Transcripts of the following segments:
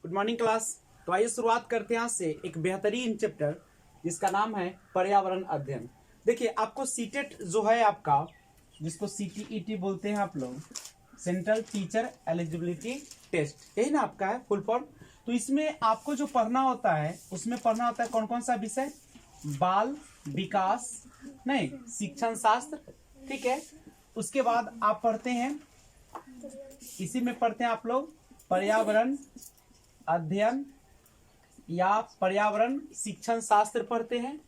Good morning class. तो आइए शुरुआत करते हैं आज से एक बेहतरीन चैप्टर जिसका नाम है पर्यावरण अध्ययन। देखिए आपको सीटेट जो है आपका, जिसको सीटीईटी बोलते हैं आप लोग, सेंट्रल टीचर एलिजिबिलिटी टेस्ट, यही ना आपका है फुल फॉर्म। तो इसमें आपको जो पढ़ना होता है उसमें पढ़ना होता है कौन कौन सा विषय, बाल विकास नहीं शिक्षण शास्त्र, ठीक है। उसके बाद आप पढ़ते हैं, इसी में पढ़ते हैं आप लोग पर्यावरण अध्ययन या पर्यावरण शिक्षण शास्त्र पढ़ते हैं।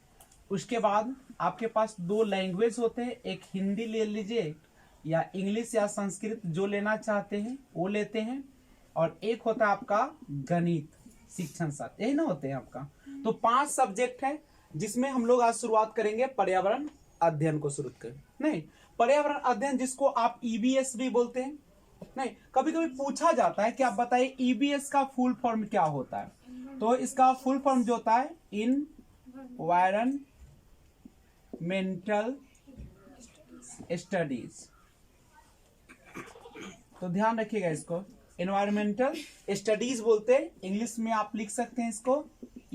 उसके बाद आपके पास दो लैंग्वेज होते हैं, एक हिंदी ले लीजिए या इंग्लिश या संस्कृत, जो लेना चाहते हैं वो लेते हैं, और एक होता है आपका गणित शिक्षण शास्त्र, यही ना होते हैं आपका। तो 5 सब्जेक्ट है जिसमें हम लोग आज शुरुआत करेंगे पर्यावरण अध्ययन को शुरू कर। नहीं, पर्यावरण अध्ययन जिसको आप ईबीएस भी बोलते हैं। नहीं, कभी कभी पूछा जाता है कि आप बताइए ईबीएस का फुल फॉर्म क्या होता है। तो इसका फुल फॉर्म जो होता है इन्वायरमेंटल स्टडीज। तो ध्यान रखिएगा, इसको इन्वायरमेंटल स्टडीज बोलते हैं। इंग्लिश में आप लिख सकते हैं इसको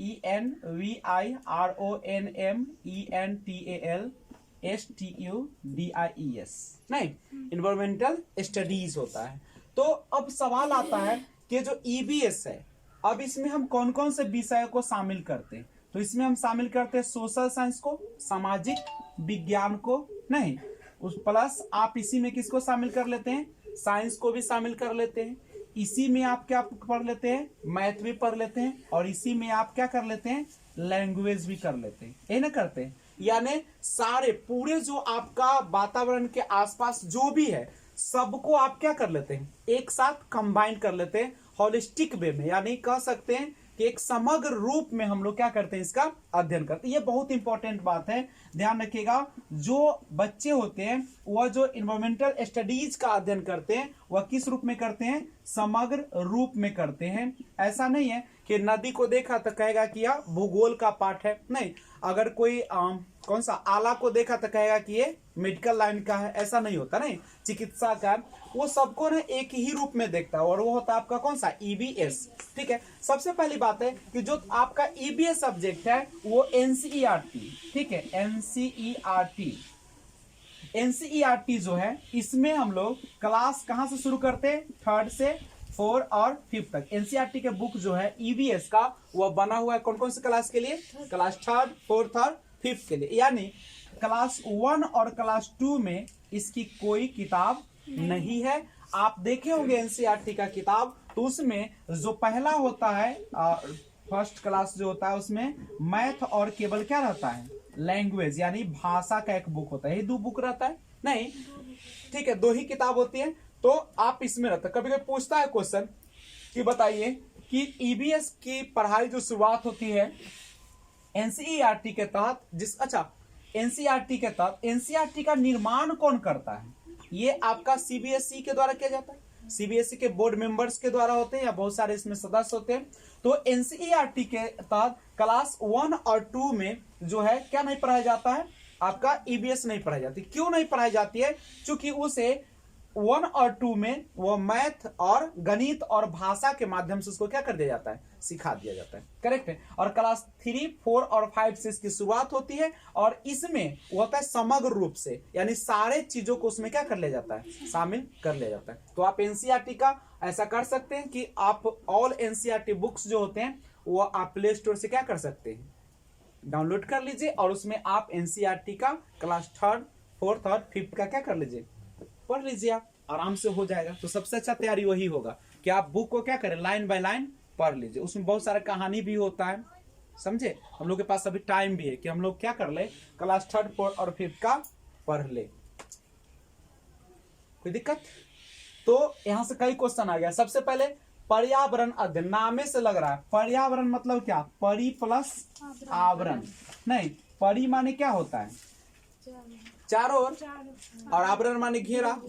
ENVIRONMENTALSTUDIES। नहीं, इन्वायरमेंटल स्टडीज होता है। तो अब सवाल आता है कि जो ईबीएस है, अब इसमें हम कौन कौन से विषय को शामिल करते हैं। तो इसमें हम शामिल करते हैं सोशल साइंस को, सामाजिक विज्ञान को, नहीं उस प्लस आप इसी में किसको शामिल कर लेते हैं, साइंस को भी शामिल कर लेते हैं। इसी में आप क्या पढ़ लेते हैं, मैथ भी पढ़ लेते हैं, और इसी में आप क्या कर लेते हैं, लैंग्वेज भी कर लेते हैं, ये ना करते हैं। यानी सारे पूरे जो आपका वातावरण के आसपास जो भी है सबको आप क्या कर लेते हैं, एक साथ कंबाइन कर लेते हैं होलिस्टिक वे में, यानी कह सकते हैं कि एक समग्र रूप में हम लोग क्या करते हैं, इसका अध्ययन करते हैं। ये बहुत इंपॉर्टेंट बात है, ध्यान रखिएगा। जो बच्चे होते हैं वह जो इन्वायरमेंटल स्टडीज का अध्ययन करते हैं वह किस रूप में करते हैं, समग्र रूप में करते हैं। ऐसा नहीं है कि नदी को देखा तो कहेगा कि यह भूगोल का पाठ है, नहीं। अगर कोई कौन सा आला को देखा तो कहेगा कि ये मेडिकल लाइन का है, ऐसा नहीं होता। नहीं, चिकित्सा का वो सबको ना एक ही रूप में देखता है, और वो होता है आपका कौन सा, ईबीएस। ठीक है, सबसे पहली बात है कि जो आपका ईबीएस सब्जेक्ट है वो एनसीईआरटी, ठीक है, एनसीईआरटी जो है इसमें हम लोग क्लास कहां से शुरू करते हैं, 3rd से 4 और 5 तक। एनसीईआरटी के बुक जो है ईबीएस का वह बना हुआ है कौन कौन से क्लास के लिए, क्लास 3rd, 4th और 5th के लिए। यानी क्लास 1 और क्लास 2 में इसकी कोई किताब नहीं है। आप देखे होंगे एनसीईआरटी का किताब, तो उसमें जो पहला होता है फर्स्ट क्लास जो होता है उसमें मैथ और केवल क्या रहता है, लैंग्वेज यानी भाषा का एक बुक होता है। ये 2 बुक रहता है, नहीं ठीक है, 2 ही किताब होती है। तो आप इसमें रहता है। कभी कभी पूछता है क्वेश्चन कि बताइए कि ईबीएस की पढ़ाई जो शुरुआत होती है एनसीईआरटी के तहत, एनसीईआरटी के तहत एनसीईआरटी का निर्माण कौन करता है, ये आपका सीबीएसई के द्वारा किया जाता है। सीबीएसई के बोर्ड मेंबर्स के द्वारा होते हैं, या बहुत सारे इसमें सदस्य होते हैं। तो एनसीईआरटी के तहत क्लास 1 और 2 में जो है क्या नहीं पढ़ाया जाता है, आपका ईबीएस नहीं पढ़ाई जाती। क्यों नहीं पढ़ाई जाती है, क्योंकि उसे 1 और 2 में वो मैथ और गणित और भाषा के माध्यम से उसको क्या कर दिया जाता है, सिखा दिया जाता है। करेक्ट है। और क्लास 3, 4 और 5 से इसकी शुरुआत होती है, और इसमें वो होता है समग्र रूप से, यानी सारे चीजों को उसमें क्या कर लिया जाता है, शामिल कर लिया जाता है। तो आप एनसीईआरटी का ऐसा कर सकते हैं कि आप ऑल एनसीईआरटी बुक्स जो होते हैं वो आप प्ले स्टोर से क्या कर सकते हैं, डाउनलोड कर लीजिए, और उसमें आप एनसीईआरटी का क्लास 3rd, 4th और 5th का क्या कर लीजिए, पढ़ लीजिए, आप आराम से हो जाएगा। तो सबसे अच्छा तैयारी वही होगा कि आप बुक को क्या करें, लाइन बाय लाइन पढ़ लीजिए। उसमें बहुत सारा कहानी भी होता है, समझे। हम लोग के पास अभी टाइम भी है कि हम लोग क्या कर ले, क्लास 3rd, 4th और 5th का पढ़ ले। कोई दिक्कत? तो यहां से कई क्वेश्चन आ गया। सबसे पहले पर्यावरण अध्ययन, नामे से लग रहा है पर्यावरण मतलब क्या, परि प्लस आवरण। नहीं, परि माने क्या होता है, चारों ओर, और आवरण माने घेरा,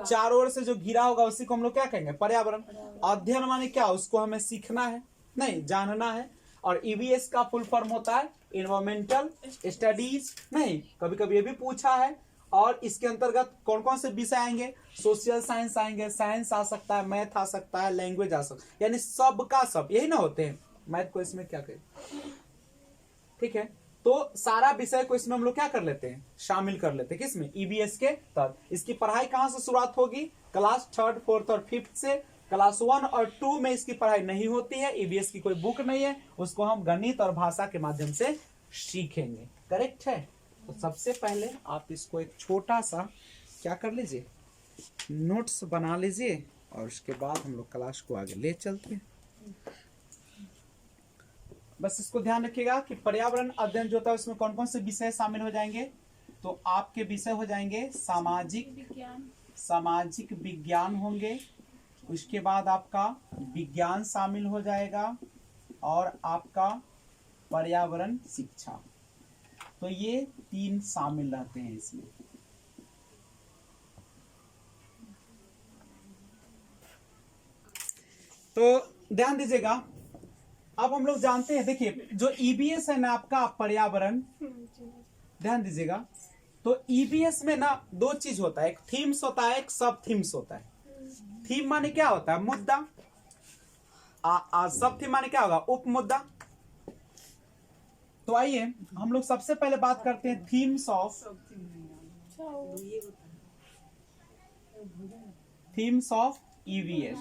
चारों ओर से जो घिरा होगा उसी को हम लोग क्या कहेंगे, पर्यावरण। अध्ययन माने क्या, उसको हमें सीखना है, नहीं जानना है। और ईबीएस का फुल फॉर्म होता है इन्वायरमेंटल स्टडीज। नहीं, कभी कभी ये भी पूछा है और इसके अंतर्गत कौन कौन से विषय आएंगे? सोशल साइंस आएंगे, साइंस आ सकता है, मैथ आ सकता है, लैंग्वेज आ सकता है, यानी सब का सब यही ना होते हैं। मैथ को इसमें क्या करें, ठीक है। तो सारा विषय को इसमें हम लोग क्या कर लेते हैं, शामिल कर लेते हैं किसमें, ईबीएस के तहत। इसकी पढ़ाई कहां से शुरुआत होगी? क्लास 3rd 4th और 5th से। क्लास 1 और 2 में इसकी पढ़ाई नहीं होती है, ईबीएस की कोई बुक नहीं है, उसको हम गणित और भाषा के माध्यम से सीखेंगे। करेक्ट है। तो सबसे पहले आप इसको एक छोटा सा क्या कर लीजिए, नोट्स बना लीजिए, और उसके बाद हम लोग क्लास को आगे ले चलते हैं। बस इसको ध्यान रखिएगा कि पर्यावरण अध्ययन जो होता है उसमें कौन कौन से विषय शामिल हो जाएंगे। तो आपके विषय हो जाएंगे सामाजिक विज्ञान होंगे, उसके बाद आपका विज्ञान शामिल हो जाएगा, और आपका पर्यावरण शिक्षा। तो ये 3 शामिल रहते हैं इसमें। तो ध्यान दीजिएगा। अब हम लोग जानते हैं, देखिए जो ईबीएस है ना आपका पर्यावरण, ध्यान दीजिएगा। तो ईबीएस में ना 2 चीज होता है, एक थीम्स होता है, एक सब थीम्स होता है। थीम माने क्या होता है? मुद्दा। सब थीम माने क्या होगा? उप मुद्दा। तो आइए हम लोग सबसे पहले बात करते हैं थीम्स ऑफ ईवीएस,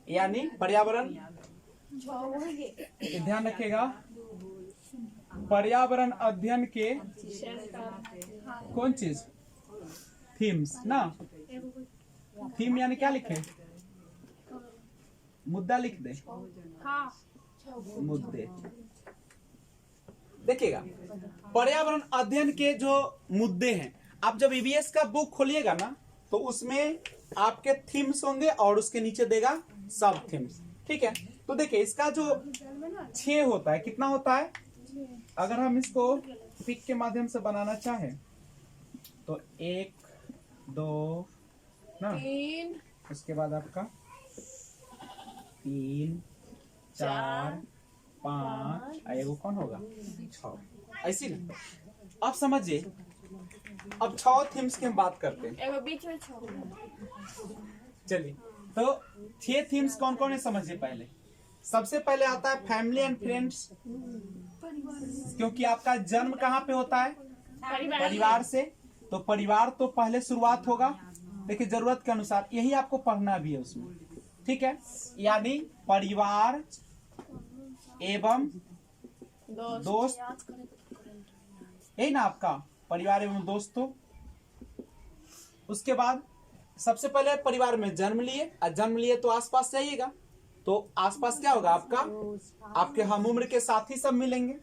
यानी पर्यावरण। ध्यान रखिएगा, पर्यावरण अध्ययन के कौन चीज? थीम्स ना। थीम यानी क्या लिखे? मुद्दा लिख दे, मुद्दे। देखिएगा पर्यावरण अध्ययन के जो मुद्दे हैं, आप जब ईवीएस का बुक खोलिएगा ना तो उसमें आपके थीम्स होंगे और उसके नीचे देगा सब थीम्स, ठीक है। तो देखिए इसका जो 6 होता है, कितना होता है? अगर हम इसको पिक के माध्यम से बनाना चाहें तो 1 2 ना, उसके बाद आपका 3 4 5, एगो कौन होगा? 6, ऐसी ना। अब समझिए, अब 6 थीम्स की हम बात करते हैं, बीच में 6। चलिए। तो 6 थीम्स कौन कौन है समझिए। पहले सबसे पहले आता है फैमिली एंड फ्रेंड्स, क्योंकि आपका जन्म कहाँ पे होता है? परिवार से। तो परिवार तो पहले शुरुआत होगा, देखिए जरूरत के अनुसार, यही आपको पढ़ना भी है उसमें, ठीक है। यानी परिवार एवं दोस्त, यही ना आपका परिवार एवं दोस्तों। उसके बाद सबसे पहले परिवार में जन्म लिए, और जन्म लिए तो आसपास जाइएगा, तो आसपास क्या होगा आपका? आपके हम उम्र के साथी सब मिलेंगे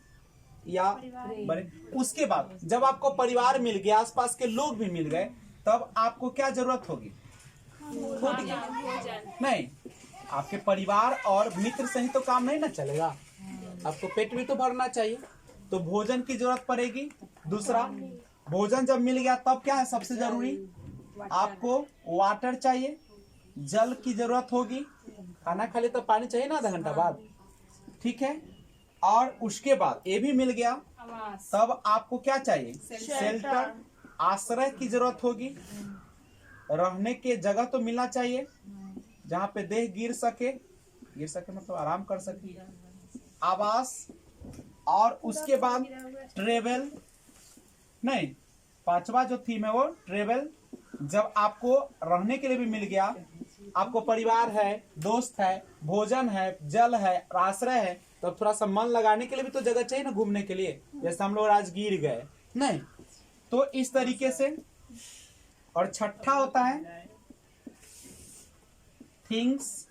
या बड़े। उसके बाद जब आपको परिवार मिल गया, आसपास के लोग भी मिल गए, तब आपको क्या जरूरत होगी? नहीं, आपके परिवार और मित्र से ही तो काम नहीं ना चलेगा, आपको पेट भी तो भरना चाहिए, तो भोजन की जरूरत पड़ेगी। दूसरा, भोजन जब मिल गया तब क्या है सबसे जरूरी? आपको वाटर चाहिए, जल की जरूरत होगी। खाना खा ले तो पानी चाहिए ना आधा घंटा बाद, ठीक है। और उसके बाद ये भी मिल गया, तब आपको क्या चाहिए? शेल्टर, आश्रय की जरूरत होगी। रहने के जगह तो मिलना चाहिए जहाँ पे देह गिर सके मतलब आराम कर सके, आवास। और उसके बाद ट्रेवल, नहीं, 5वां जो थीम है वो ट्रेवल। जब आपको रहने के लिए भी मिल गया, आपको परिवार है, दोस्त है, भोजन है, जल है, आश्रय है, तो थोड़ा सा मन लगाने के लिए भी तो जगह चाहिए ना घूमने के लिए। जैसे हम लोग राजगीर गए, नहीं, तो इस तरीके से। और 6ठा होता है things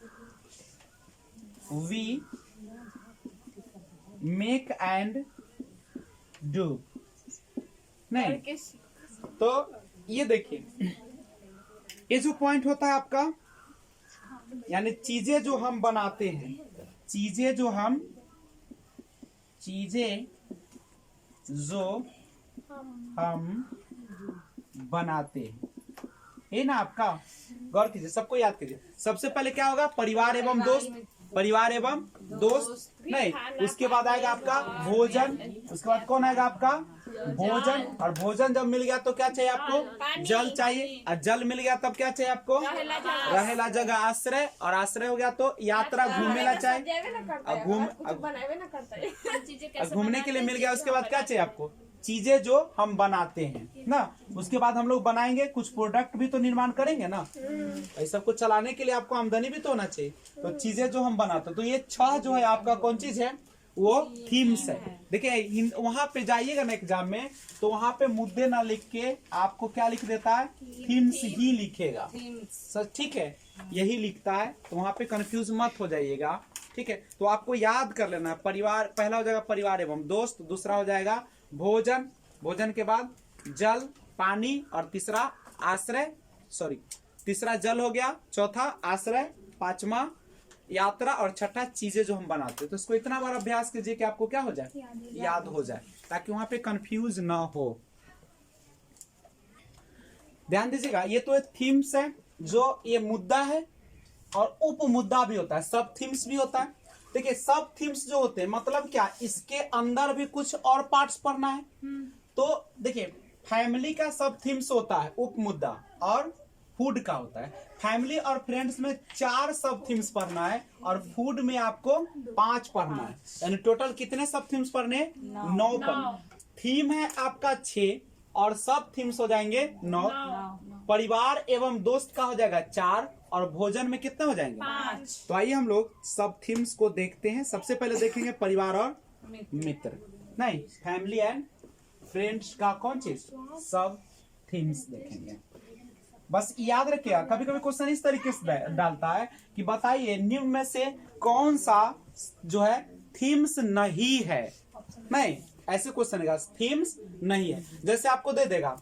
we make and do, नहीं। तो ये देखिए, ये जो पॉइंट होता है आपका, यानी चीजें जो हम बनाते हैं, चीजें जो हम बनाते हैं, ये ना आपका। गौर कीजिए, सबको याद कीजिए। सबसे पहले क्या होगा? परिवार एवं दोस्त, नहीं। उसके बाद आएगा आपका भोजन, उसके बाद कौन आएगा आपका? भोजन, और भोजन जब मिल गया तो क्या चाहिए आपको? जल चाहिए, और जल मिल गया तब क्या चाहिए आपको? रहेला जगह, आश्रय, और आश्रय हो गया तो यात्रा, घूमेला चाहिए, घूमने के लिए मिल गया। उसके बाद क्या चाहिए आपको? चीजें जो हम बनाते हैं ना, उसके बाद हम लोग बनाएंगे, कुछ प्रोडक्ट भी तो निर्माण करेंगे ना, इस सब को चलाने के लिए आपको आमदनी भी तो होना चाहिए। तो चीजें जो हम बनाते हैं, तो ये 6 जो है आपका कौन चीज है? वो थीम्स है। देखिए वहां पे जाइएगा ना एग्जाम में, तो वहां पे मुद्दे ना लिख के आपको क्या लिख देता है? थीम्स ही लिखेगा सर, ठीक है, यही लिखता है, तो वहां पे कंफ्यूज मत हो जाइएगा, ठीक है। तो आपको याद कर लेना, परिवार पहला हो जाएगा परिवार एवं दोस्त, दूसरा हो जाएगा भोजन, भोजन के बाद जल, पानी, और तीसरा आश्रय, सॉरी तीसरा जल हो गया, चौथा आश्रय, पांचवा यात्रा, और छठा चीजें जो हम बनाते हैं। तो इसको इतना बार अभ्यास कीजिए कि आपको क्या हो जाए? याद हो जाए, ताकि वहां पे कंफ्यूज ना हो। ध्यान दीजिएगा, ये तो थीम्स है, जो ये मुद्दा है, और उप मुद्दा भी होता है, सब थीम्स भी होता है। देखिए सब थीम्स जो होते हैं मतलब क्या, इसके अंदर भी कुछ और पार्ट्स पढ़ना है। तो देखिए फैमिली का सब थीम्स होता है उप मुद्दा, और फूड का होता है। फैमिली और फ्रेंड्स में 4 सब थीम्स पढ़ना है, और फूड में आपको 5 पढ़ना है, यानी टोटल कितने सब थीम्स पढ़ने? 9 पढ़ने। थीम है आपका 6, और सब थीम्स हो जाएंगे 9। परिवार एवं दोस्त का हो जाएगा 4, और भोजन में कितने हो जाएंगे? 5। तो आइए हम लोग सब थीम्स को देखते हैं। सबसे पहले देखेंगे परिवार और मित्र, नहीं फैमिली एंड फ्रेंड्स का कौन चीज? सब थीम्स देखेंगे। बस याद रखिएगा, कभी कभी क्वेश्चन इस तरीके से डालता है कि बताइए निम्न में से कौन सा जो है थीम्स नहीं है। नहीं, ऐसे क्वेश्चन है, थीम्स नहीं है, जैसे आपको दे देगा,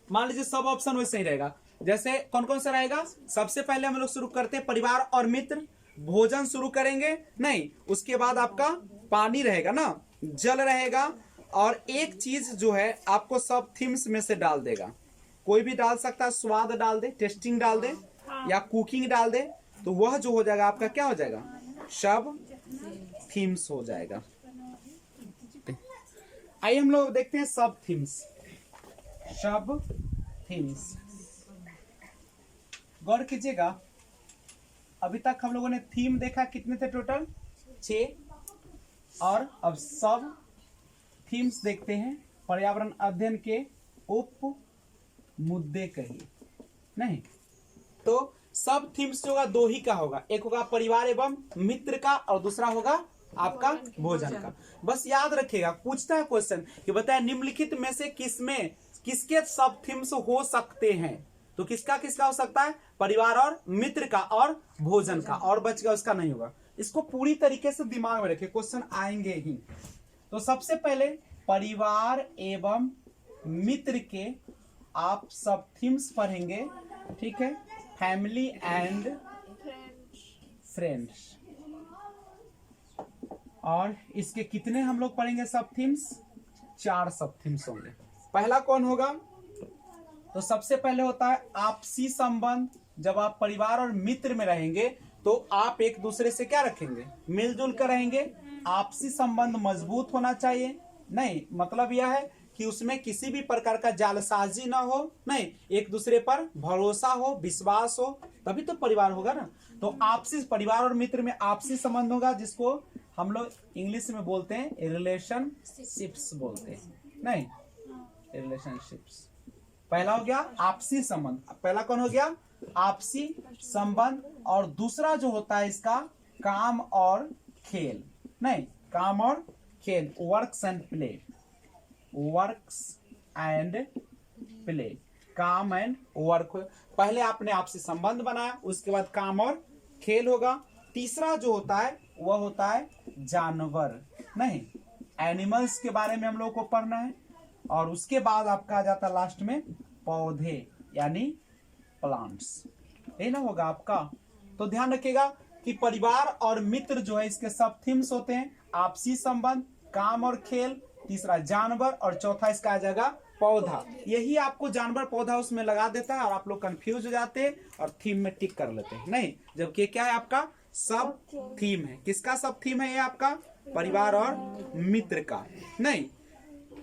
मान लीजिए सब ऑप्शन वैसे ही रहेगा। जैसे कौन कौन सा रहेगा? सबसे पहले हम लोग शुरू करते हैं परिवार और मित्र, भोजन शुरू करेंगे, नहीं उसके बाद आपका पानी रहेगा ना, जल रहेगा, और एक चीज जो है आपको सब थीम्स में से डाल देगा, कोई भी डाल सकता है, स्वाद डाल दे, टेस्टिंग डाल दे, या कुकिंग डाल दे, तो वह जो हो जाएगा आपका क्या हो जाएगा? सब थीम्स हो जाएगा। आइए हम लोग देखते हैं सब थीम्स। सब थीम्स गौर कीजिएगा, अभी तक हम लोगों ने थीम देखा, कितने थे टोटल? 6, और अब सब थीम्स देखते हैं। पर्यावरण अध्ययन के उप मुद्दे कहिए, नहीं तो सब थीम्स जो होगा 2 ही का होगा, एक होगा परिवार एवं मित्र का, और दूसरा होगा आपका भोजन का। बस याद रखिएगा, पूछता है क्वेश्चन कि बताए निम्नलिखित में से किसमें किसके सब थीम्स हो सकते हैं, तो किसका किसका हो सकता है? परिवार और मित्र का और भोजन का, और बच गया उसका नहीं होगा। इसको पूरी तरीके से दिमाग में रखिए, क्वेश्चन आएंगे ही। तो सबसे पहले परिवार एवं मित्र के आप सब थीम्स पढ़ेंगे, ठीक है, फैमिली एंड फ्रेंड्स, और इसके कितने हम लोग पढ़ेंगे सब थीम्स? 4 सब थीम्स होंगे। पहला कौन होगा? तो सबसे पहले होता है आपसी संबंध। जब आप परिवार और मित्र में रहेंगे तो आप एक दूसरे से क्या रखेंगे? मिलजुल कर रहेंगे। आपसी संबंध मजबूत होना चाहिए, नहीं मतलब यह है कि उसमें किसी भी प्रकार का जालसाजी ना हो, नहीं एक दूसरे पर भरोसा हो, विश्वास हो, तभी तो परिवार होगा ना। तो आपसी, परिवार और मित्र में आपसी संबंध होगा, जिसको हम लोग इंग्लिश में बोलते हैं रिलेशनशिप्स बोलते हैं, नहीं रिलेशनशिप्स। पहला हो गया आपसी संबंध, पहला कौन हो गया? आपसी संबंध। और दूसरा जो होता है इसका काम और खेल, नहीं काम और खेल, works and play, works and play, काम एंड वर्क। पहले आपने आपसी संबंध बनाया, उसके बाद काम और खेल होगा। तीसरा जो होता है वह होता है जानवर, नहीं एनिमल्स के बारे में हम लोग को पढ़ना है। और उसके बाद आपका आ जाता लास्ट में पौधे, यानी प्लांट्स, यही ना होगा आपका। तो ध्यान रखिएगा कि परिवार और मित्र जो है इसके सब थीम्स होते हैं आपसी संबंध, काम और खेल, तीसरा जानवर, और चौथा इसका आ जाएगा पौधा। यही आपको जानवर पौधा उसमें लगा देता है और आप लोग कंफ्यूज हो जाते हैं और थीम में टिक कर लेते हैं, नहीं जबकि क्या है आपका सब थीम है। किसका सब थीम है? ये आपका परिवार और मित्र का, नहीं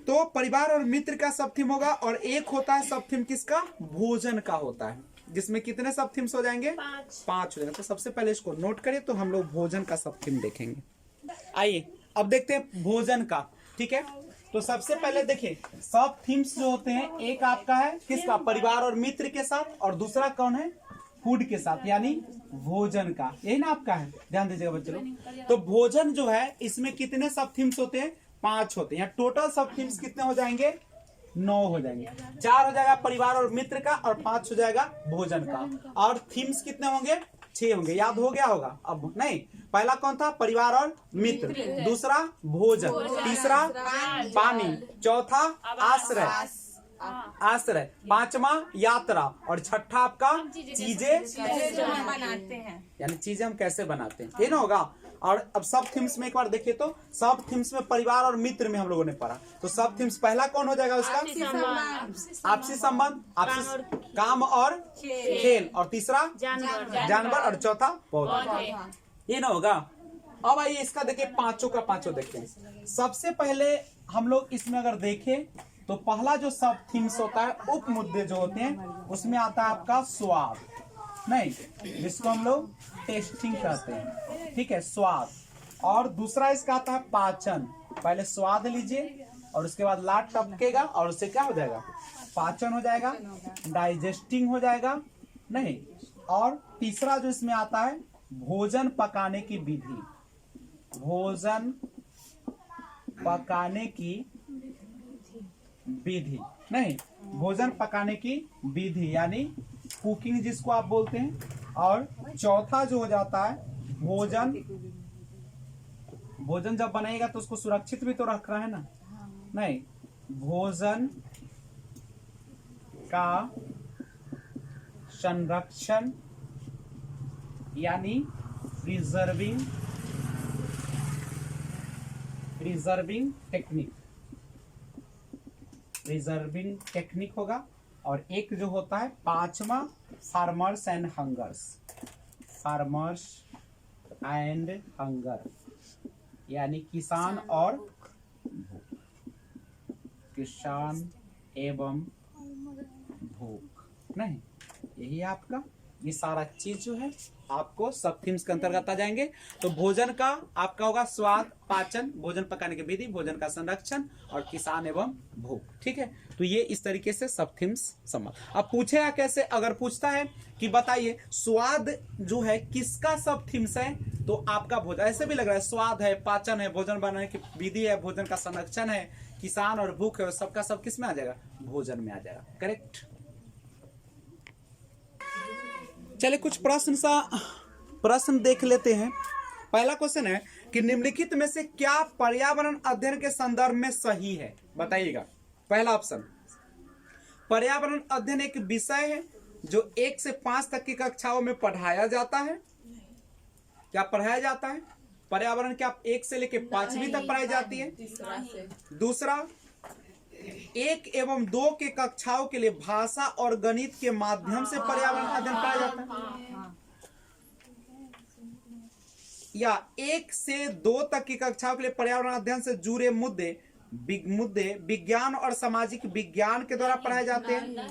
तो परिवार और मित्र का सब थीम होगा, और एक होता है सब थीम किसका, भोजन का होता है, जिसमें कितने सब थीम्स हो जाएंगे, 5 हो जाएंगे। तो सबसे पहले इसको नोट करिए, तो हम लोग भोजन का सब थीम देखेंगे। आइए अब देखते हैं भोजन का, ठीक है। तो सबसे पहले देखिए सब थीम्स जो होते हैं, एक आपका है किसका, परिवार और मित्र के साथ, और दूसरा कौन है, फूड के साथ, यानी भोजन का, यही ना आपका है, ध्यान दीजिएगा बच्चे लोग। तो भोजन जो है इसमें कितने सब थीम्स होते हैं, 5 होते हैं। टोटल सब थीम्स कितने हो जाएंगे, 9 हो जाएंगे। 4 हो जाएगा परिवार और मित्र का, और 5 हो जाएगा भोजन का। और थीम्स कितने होंगे, 6 होंगे। याद हो गया होगा अब नहीं। पहला कौन था, परिवार और मित्र, दूसरा भोजन, तीसरा पानी, चौथा आश्रय, पांचवा यात्रा, और छठा आपका चीजें बनाते हैं, यानी चीजें हम कैसे बनाते हैं, ये ना होगा। और अब सब थीम्स में एक बार देखिए, तो सब थीम्स में परिवार और मित्र में हम लोगों ने पढ़ा। तो सब थीम्स पहला कौन हो जाएगा उसका, आपसी संबंध, आपसी काम और खेल, और तीसरा जानवर, और चौथा पौधा, ये ना होगा। अब आइए इसका देखिए, पांचों का पांचों देखते हैं। सबसे पहले हम लोग इसमें अगर देखें, तो पहला जो सब थीम्स होता है, उप मुद्दे जो होते हैं, उसमें आता है आपका स्वाद, नहीं, जिसको हम लोग टेस्टिंग कहते हैं, ठीक है, स्वाद। और दूसरा इसका आता है पाचन, पहले स्वाद लीजिए और उसके बाद लाट टपकेगा और उससे क्या हो जाएगा, पाचन हो जाएगा, डाइजेस्टिंग हो जाएगा, नहीं। और तीसरा जो इसमें आता है, भोजन पकाने की विधि, भोजन पकाने की विधि, नहीं, भोजन पकाने की विधि यानी कुकिंग जिसको आप बोलते हैं। और चौथा जो हो जाता है, भोजन जब बनाएगा तो उसको सुरक्षित भी तो रख रहा है ना, नहीं, भोजन का संरक्षण यानी प्रिजर्विंग टेक्निक होगा। और एक जो होता है पांचवा, फार्मर्स एंड हंगर, यानी किसान और किसान एवं भूख, नहीं, यही आपका ये सारा चीज जो है आपको सब थीम्स के अंतर्गत आ जाएंगे। तो भोजन का आपका होगा स्वाद, पाचन, भोजन पकाने की विधि, भोजन का संरक्षण, और किसान एवं भूख, ठीक है। तो ये इस तरीके से सब थीम्स समझ। अब पूछेगा कैसे, अगर पूछता है कि बताइए स्वाद जो है किसका सब थीम्स है, तो आपका भोजन, ऐसे भी लग रहा है स्वाद है, पाचन है, भोजन बनाने की विधि है, भोजन का संरक्षण है, किसान और भूख है, सबका सब किस में आ जाएगा, भोजन में आ जाएगा, करेक्ट। चलिए कुछ प्रश्न देख लेते हैं। पहला क्वेश्चन है कि निम्नलिखित में से क्या पर्यावरण अध्ययन के संदर्भ में सही है, बताइएगा। पहला ऑप्शन, पर्यावरण अध्ययन एक विषय है जो 1 से 5 तक की कक्षाओं में पढ़ाया जाता है। क्या पढ़ाया जाता है पर्यावरण, क्या 1 से लेकर 5वीं तक पढ़ाई जाती है। दूसरा, 1 एवं 2 के कक्षाओं के लिए भाषा और गणित के माध्यम से पर्यावरण अध्ययन कराया जाता है। या 1 से 2 तक की कक्षाओं के लिए पर्यावरण अध्ययन से जुड़े मुद्दे विज्ञान और सामाजिक विज्ञान के द्वारा पढ़ाए जाते हैं।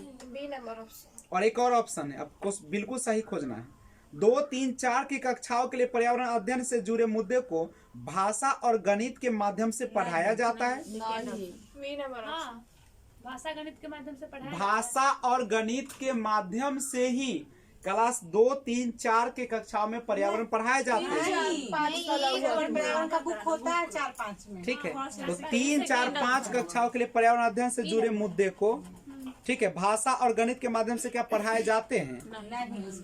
और एक और ऑप्शन है, आपको बिल्कुल सही खोजना है, 2, 3, 4 की कक्षाओं के लिए पर्यावरण अध्ययन से जुड़े मुद्दे को भाषा और गणित के माध्यम से पढ़ाया जाता है। भाषा गणित के माध्यम से पढ़ाया, भाषा और गणित के माध्यम से ही क्लास 2, 3, 4 के कक्षाओं में पर्यावरण पढ़ाए जाते हैं। पर्यावरण का बुक होता है 4, 5 में, ठीक है। तो 3, 4, 5 कक्षाओं के लिए पर्यावरण अध्ययन से जुड़े मुद्दे को, ठीक है, भाषा और गणित के माध्यम से क्या पढ़ाए जाते हैं,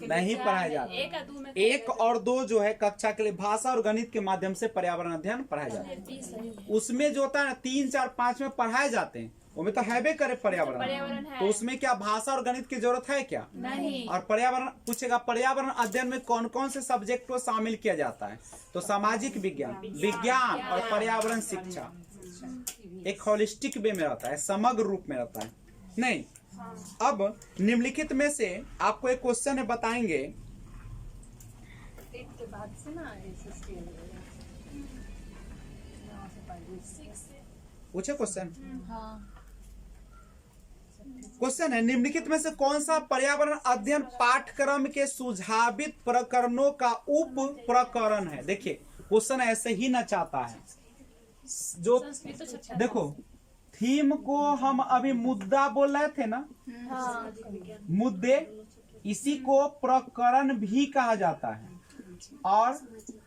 नहीं पढ़ाए जाते। 1 और 2 जो है कक्षा के लिए भाषा और गणित के माध्यम से पर्यावरण अध्ययन पढ़ाए जाते हैं। उसमें जो होता है 3, 4, 5 में पढ़ाए जाते हैं, उसमें तो है भी करे पर्यावरण है। तो उसमें क्या भाषा और गणित की जरूरत है क्या, नहीं। और पर्यावरण पूछेगा, पर्यावरण अध्ययन में कौन कौन से सब्जेक्ट को शामिल किया जाता है, तो सामाजिक विज्ञान और पर्यावरण शिक्षा एक होलिस्टिक वे में रहता है, समग्र रूप में रहता है, नहीं। अब निम्नलिखित में से आपको एक क्वेश्चन है, बताएंगे पूछे क्वेश्चन। क्वेश्चन है, निम्नलिखित में से कौन सा पर्यावरण अध्ययन पाठ्यक्रम के सुझावित प्रकरणों का उप प्रकरण है। देखिए क्वेश्चन ऐसे ही न चाहता है जो देखो थीम को हम अभी मुद्दा बोल रहे थे ना, मुद्दे, इसी को प्रकरण भी कहा जाता है और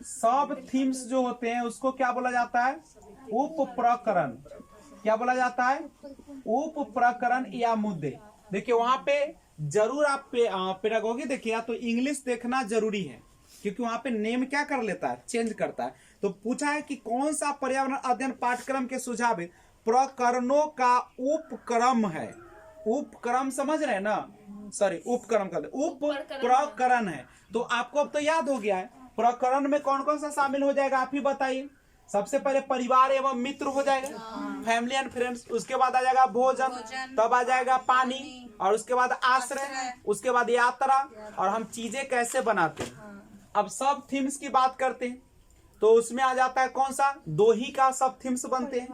सब थीम्स जो होते हैं उसको क्या बोला जाता है, उप प्रकरण। क्या बोला जाता है, उप प्रकरण या मुद्दे। देखिए वहां पे जरूर आप पेडागोगी देखिए तो इंग्लिश देखना जरूरी है क्योंकि वहां पे नेम क्या कर लेता है, चेंज करता है। तो पूछा है कि कौन सा पर्यावरण अध्ययन पाठ्यक्रम के सुझावित प्रकरणों का उपक्रम है। उपक्रम समझ रहे हैं ना, सॉरी उपक्रम का उप प्रकरण है। तो आपको अब तो याद हो गया है प्रकरण में कौन कौन सा शामिल हो जाएगा, आप ही बताइए। सबसे पहले परिवार एवं मित्र हो जाएगा, फैमिली एंड फ्रेंड्स। उसके बाद आ जाएगा भोजन, तब आ जाएगा पानी, और उसके बाद आश्रय, उसके बाद यात्रा, और हम चीजें कैसे बनाते हैं। अब सब थीम्स की बात करते हैं तो उसमें आ जाता है कौन सा, दो ही का सब थीम्स बनते हैं,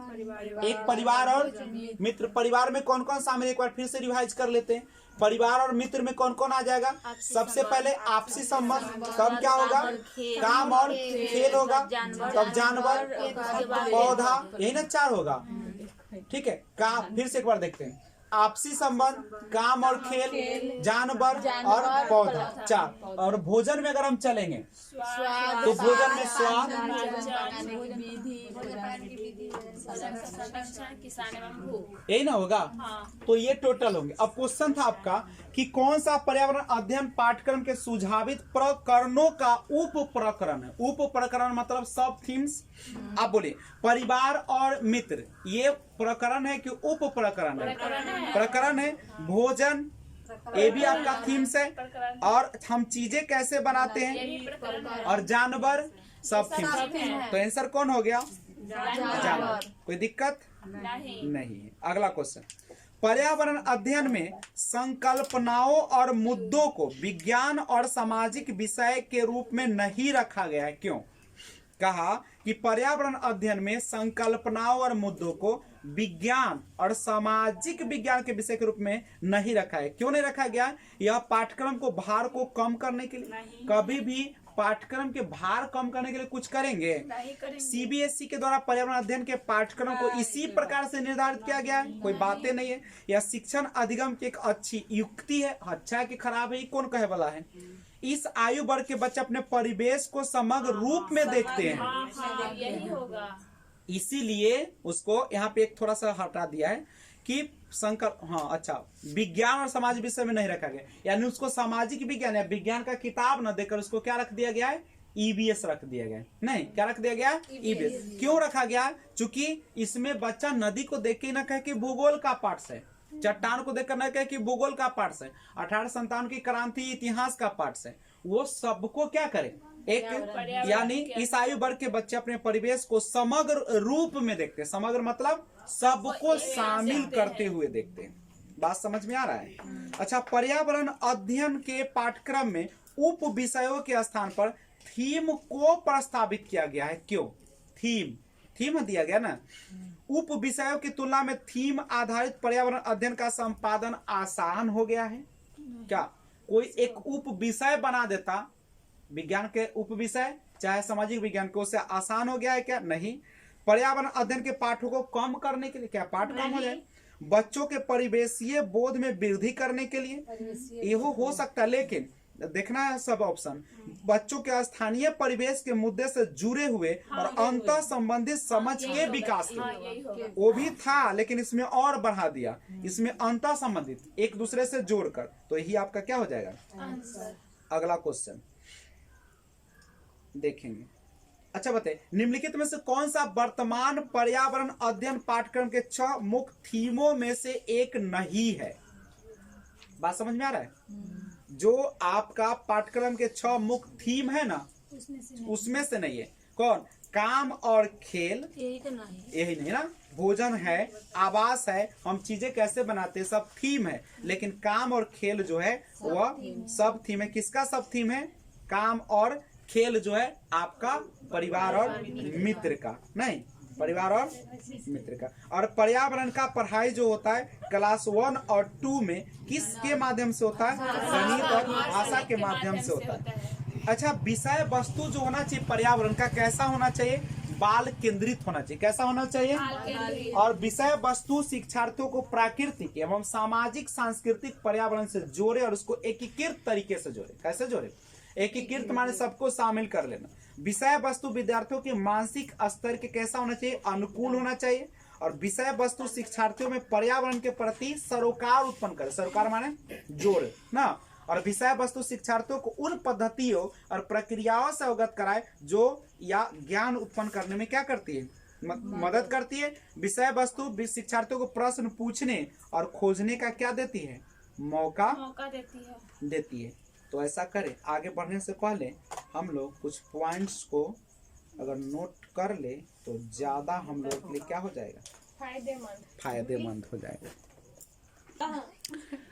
एक परिवार और मित्र। परिवार में कौन कौन शामिल, एक बार फिर से रिवाइज कर लेते हैं। परिवार और मित्र में कौन कौन आ जाएगा, सबसे पहले आपसी संबंध, तब क्या होगा, काम और खेल होगा, तब जानवर, पौधा, यही ना चार होगा। ठीक है, काम फिर से एक बार देखते हैं, आपसी संबंध, काम और खेल, जानवर और पौधा, चार। और भोजन में अगर हम चलेंगे तो भोजन में स्वाद, यही ना होगा। तो ये टोटल होंगे। अब क्वेश्चन था आपका कि कौन सा पर्यावरण अध्ययन पाठ्यक्रम के सुझावित प्रकरणों का उप प्रकरण है। उप प्रकरण मतलब सब थीम्स। आप बोलिए परिवार और मित्र, ये प्रकरण है कि उप प्रकरण है, प्रकरण है। भोजन, ये भी आपका थीम्स है, और हम चीजें कैसे बनाते हैं, और जानवर, सब थीम्स। तो आंसर कौन हो गया, जानवर। कोई दिक्कत नहीं है। अगला क्वेश्चन, पर्यावरण अध्ययन में संकल्पनाओं और मुद्दों को विज्ञान और सामाजिक विषय के रूप में नहीं रखा गया है। क्यों? कहा कि पर्यावरण अध्ययन में संकल्पनाओं और मुद्दों को विज्ञान और सामाजिक विज्ञान के विषय के रूप में नहीं रखा है। क्यों नहीं रखा गया? यह पाठ्यक्रम को भार को कम करने के लिए। कभी भी पाठ्यक्रम के भार कम करने के लिए कुछ करेंगे? सीबीएसई के द्वारा पर्यावरण अध्ययन के पाठ्यक्रम को इसी प्रकार से निर्धारित किया गया है, कोई बातें नहीं है। यह शिक्षण अधिगम की एक अच्छी युक्ति है। अच्छा है कि खराब है, कौन कहे वाला है? इस आयु वर्ग के बच्चे अपने परिवेश को समग्र रूप में देखते हैं, यही होगा। इसीलिए उसको यहाँ पे एक थोड़ा सा हटा दिया है कि संकल्प, हाँ अच्छा, विज्ञान और समाज विषय में नहीं रखा गया, यानी उसको सामाजिक विज्ञान या विज्ञान का किताब न देकर उसको क्या रख दिया गया है, ईबीएस रख दिया गया। नहीं, क्या रख दिया गया? ईबीएस। क्यों रखा गया? चूंकि इसमें बच्चा नदी को देख के न कहे कि भूगोल का पाठ है, चट्टान को देखकर न कहे कि भूगोल का पाठ है, 1857 की क्रांति इतिहास का पाठ है। वो सबको क्या करे, एक, यानी इस आयु वर्ग के बच्चे अपने परिवेश को समग्र रूप में देखते हैं। समग्र मतलब सबको शामिल करते हुए देखते हैं। बात समझ में आ रहा है? अच्छा, पर्यावरण अध्ययन के पाठ्यक्रम में उप विषयों के स्थान पर थीम को प्रस्तावित किया गया है। क्यों? थीम दिया गया ना। उप विषयों की तुलना में थीम आधारित पर्यावरण अध्ययन का संपादन आसान हो गया है। क्या कोई एक उप विषय बना देता, विज्ञान के उप विषय चाहे सामाजिक विज्ञान को, उससे आसान हो गया है क्या? नहीं। पर्यावरण अध्ययन के पाठों को कम करने के लिए, क्या पाठ कम हो जाए? बच्चों के परिवेशीय बोध में वृद्धि करने के लिए ये हो सकता है, लेकिन देखना है सब ऑप्शन। बच्चों के स्थानीय परिवेश के मुद्दे से जुड़े हुए और अंतर संबंधित समझ के विकास के, वो भी था लेकिन इसमें और बढ़ा दिया, इसमें अंतर संबंधित एक दूसरे से जोड़कर। तो यही आपका क्या हो जाएगा? अगला क्वेश्चन देखेंगे। अच्छा बताइए, निम्नलिखित में से कौन सा वर्तमान पर्यावरण अध्ययन पाठ्यक्रम के 6 मुख्य थीमों में से एक नहीं है? बात समझ में आ रहा है? जो आपका पाठ्यक्रम के 6 मुख्य थीम है ना, उसमें से नहीं है। कौन? काम और खेल, यही नहीं ना। भोजन है, आवास है, हम चीजें कैसे बनाते हैं, सब थीम है। लेकिन काम और खेल जो है वह सब थीम है। किसका सब थीम है? काम और खेल जो है आपका परिवार और मित्र का। नहीं, परिवार और मित्र का। और पर्यावरण का पढ़ाई जो होता है क्लास 1 और 2 में किसके माध्यम से होता है? गणित और भाषा के माध्यम से होता है। अच्छा, विषय वस्तु जो होना चाहिए पर्यावरण का कैसा होना चाहिए? बाल केंद्रित होना चाहिए। कैसा होना चाहिए? और विषय वस्तु शिक्षार्थियों को प्राकृतिक एवं सामाजिक सांस्कृतिक पर्यावरण से जोड़े और उसको एकीकृत तरीके से जोड़े। कैसे जोड़े? एकीकृत माने सबको शामिल कर लेना। विषय वस्तु विद्यार्थियों के मानसिक स्तर के कैसा होना चाहिए? अनुकूल होना चाहिए। और विषय वस्तु शिक्षार्थियों में पर्यावरण के प्रति सरोकार उत्पन्न करे। सरोकार माने जोड़ ना। और विषय वस्तु शिक्षार्थियों को उन पद्धतियों और प्रक्रियाओं से अवगत कराए जो या ज्ञान उत्पन्न करने में क्या करती है? मदद करती है। विषय वस्तु शिक्षार्थियों को प्रश्न पूछने और खोजने का क्या देती है? मौका देती है। तो ऐसा करें। आगे बढ़ने से पहले हम लोग कुछ पॉइंट्स को अगर नोट कर ले तो ज्यादा हम लोग के लिए क्या हो जाएगा? फायदेमंद हो जाएगा।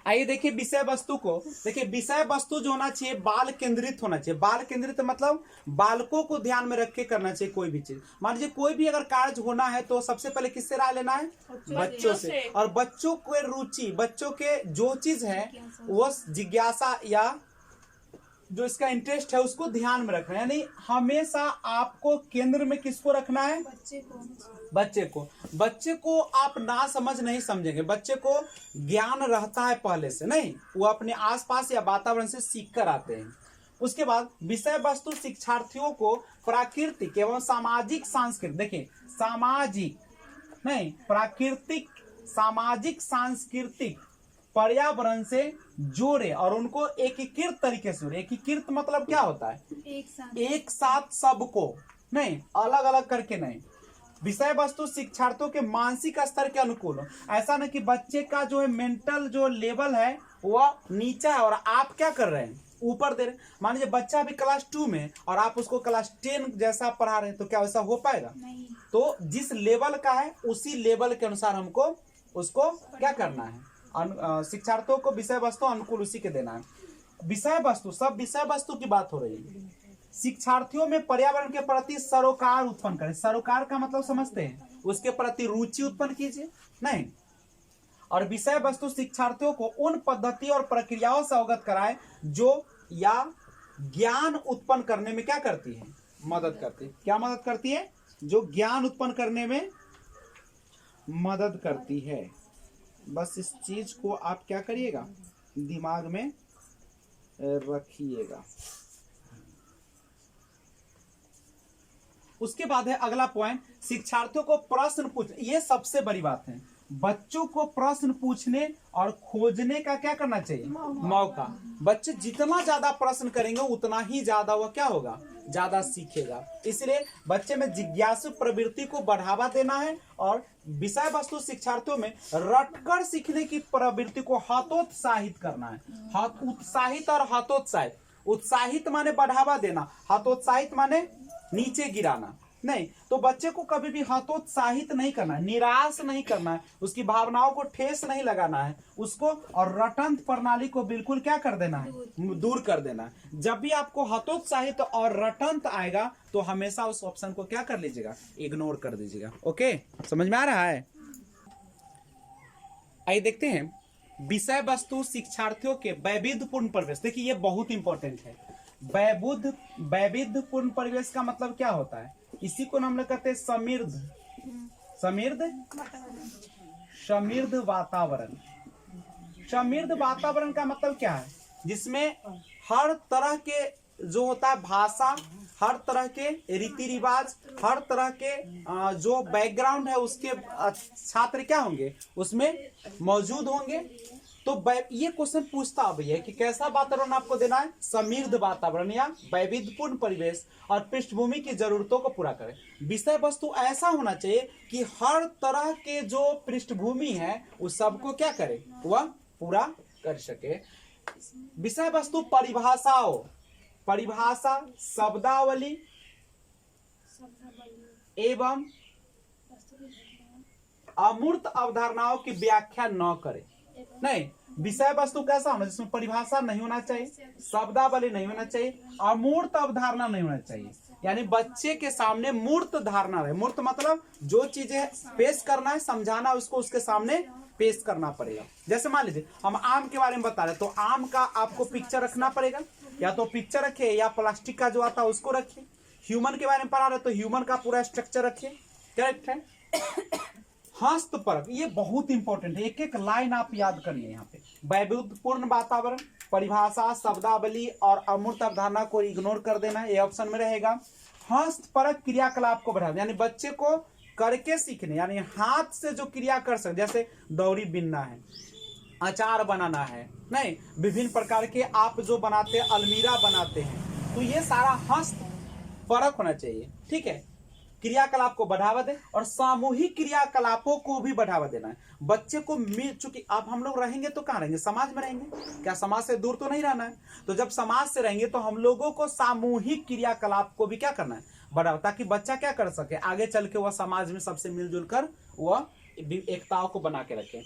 आइए देखिए विषय वस्तु को। देखिए विषय वस्तु जो होना चाहिए बाल केंद्रित होना चाहिए। बाल केंद्रित मतलब बालकों को ध्यान में रख के करना चाहिए कोई भी चीज। मान लीजिए कोई भी अगर कार्य होना है तो सबसे पहले किससे राय लेना है? बच्चों से। और बच्चों को रुचि, बच्चों के जो चीज है वो जिज्ञासा या जो इसका इंटरेस्ट है उसको ध्यान में रखना है। यानी हमेशा आपको केंद्र में किसको रखना है? बच्चे को आप ना समझ नहीं समझेंगे। बच्चे को ज्ञान रहता है पहले से, नहीं वो अपने आसपास या वातावरण से सीख कर आते हैं। उसके बाद विषय वस्तु शिक्षार्थियों को प्राकृतिक एवं सामाजिक सांस्कृतिक, देखिए सामाजिक नहीं प्राकृतिक सामाजिक सांस्कृतिक पर्यावरण से जोड़े और उनको एकीकृत तरीके से जोड़े। एकीकृत मतलब क्या होता है? एक साथ सबको, नहीं अलग अलग करके नहीं। विषय वस्तु शिक्षार्थियों के मानसिक स्तर के अनुकूल हो। ऐसा नहीं कि बच्चे का जो है मेंटल जो लेवल है वह नीचा है और आप क्या कर रहे हैं? ऊपर दे रहे। मान लीजिए बच्चा भी क्लास 2 में और आप उसको क्लास 10 जैसा पढ़ा रहे हैं तो क्या वैसा हो पाएगा? नहीं। तो जिस लेवल का है उसी लेवल के अनुसार हमको उसको क्या करना है? शिक्षार्थियों को विषय वस्तु अनुकूल उसी के देना है। विषय वस्तु, सब विषय वस्तु की बात हो रही है। शिक्षार्थियों में पर्यावरण के प्रति सरोकार उत्पन्न करें। सरोकार का मतलब समझते हैं? उसके प्रति रुचि उत्पन्न कीजिए, नहीं। और विषय वस्तु शिक्षार्थियों को उन पद्धति और प्रक्रियाओं से अवगत कराए जो या ज्ञान उत्पन्न करने में क्या करती है? मदद करती है। क्या मदद करती है? जो ज्ञान उत्पन्न करने में मदद करती है। बस इस चीज को आप क्या करिएगा? दिमाग में रखिएगा। उसके बाद है अगला पॉइंट, शिक्षार्थियों को प्रश्न पूछ। ये सबसे बड़ी बात है। बच्चों को प्रश्न पूछने और खोजने का क्या करना चाहिए? मौका। बच्चे जितना ज्यादा प्रश्न करेंगे उतना ही ज्यादा वह क्या होगा? ज्यादा सीखेगा। इसलिए बच्चे में जिज्ञासु प्रवृत्ति को बढ़ावा देना है और विषय वस्तु शिक्षार्थियों में रटकर सीखने की प्रवृत्ति को हतोत्साहित करना है। उत्साहित और हतोत्साहित। उत्साहित माने बढ़ावा देना, हतोत्साहित माने नीचे गिराना। नहीं, तो बच्चे को कभी भी हतोत्साहित नहीं करना है, निराश नहीं करना है, उसकी भावनाओं को ठेस नहीं लगाना है उसको, और रटंत प्रणाली को बिल्कुल क्या कर देना है? दूर कर देना है। जब भी आपको हतोत्साहित और रटंत आएगा तो हमेशा उस ऑप्शन को क्या कर लीजिएगा? इग्नोर कर दीजिएगा। ओके, समझ में आ रहा है? आइए देखते हैं विषय वस्तु शिक्षार्थियों के वैविध्यपूर्ण परिवेश। देखिए ये बहुत इंपॉर्टेंट है। वैविध्यपूर्ण परिवेश का मतलब क्या होता है? इसी को हम लोग कहते हैं समृद्ध वातावरण। समृद्ध वातावरण का मतलब क्या है? जिसमें हर तरह के जो होता है भाषा, हर तरह के रीति रिवाज, हर तरह के जो बैकग्राउंड है उसके छात्र क्या होंगे? उसमें मौजूद होंगे। तो ये क्वेश्चन पूछता है भैया कि कैसा वातावरण आपको देना है? समृद्ध वातावरण या वैविध्यपूर्ण परिवेश और पृष्ठभूमि की जरूरतों को पूरा करे। विषय वस्तु ऐसा होना चाहिए कि हर तरह के जो पृष्ठभूमि है उस सबको क्या करे? वह पूरा कर सके। विषय वस्तु परिभाषाओं, परिभाषा, शब्दावली एवं अमूर्त अवधारणाओं की व्याख्या न करे। नहीं, विषय वस्तु कैसा होना जिसमें परिभाषा नहीं होना चाहिए, शब्दावली नहीं होना चाहिए और मूर्त अवधारणा नहीं होना चाहिए। यानी बच्चे के सामने मूर्त धारणा रहे। मूर्त मतलब जो चीजें पेश करना है, समझाना, उसको उसके सामने पेश करना पड़ेगा। जैसे मान लीजिए हम आम के बारे में बता रहे, तो आम का आपको पिक्चर रखना पड़ेगा, या तो पिक्चर रखे या प्लास्टिक का जो आता है उसको रखिए। ह्यूमन के बारे में पढ़ा रहे तो ह्यूमन का पूरा स्ट्रक्चर रखिए। करेक्ट है। हस्तपरक ये बहुत इंपॉर्टेंट है, एक एक लाइन आप याद करिए। यहाँ पे वैविध्यपूर्ण वातावरण, परिभाषा, शब्दावली और अमूर्त अवधारणा को इग्नोर कर देना, ये ऑप्शन में रहेगा। हस्तपरक क्रियाकलाप को बढ़ाना, यानी बच्चे को करके सीखने, यानी हाथ से जो क्रिया कर सकते, जैसे दौरी बिनना है, अचार बनाना है, नहीं विभिन्न प्रकार के आप जो बनाते हैं, अलमीरा बनाते हैं, तो ये सारा हस्तपरक होना चाहिए। ठीक है। क्रियाकलाप को बढ़ावा दे और सामूहिक क्रियाकलापों को भी बढ़ावा देना है। बच्चे को मिल चुकी, अब हम लोग रहेंगे तो कहाँ रहेंगे, समाज में रहेंगे, क्या समाज से दूर तो नहीं रहना है। तो जब समाज से रहेंगे तो हम लोगों को सामूहिक क्रियाकलाप को भी क्या करना है, बढ़ावा, ताकि बच्चा क्या कर सके, आगे चल के वह समाज में सबसे मिलजुल कर वह एकताओं को बना के रखे।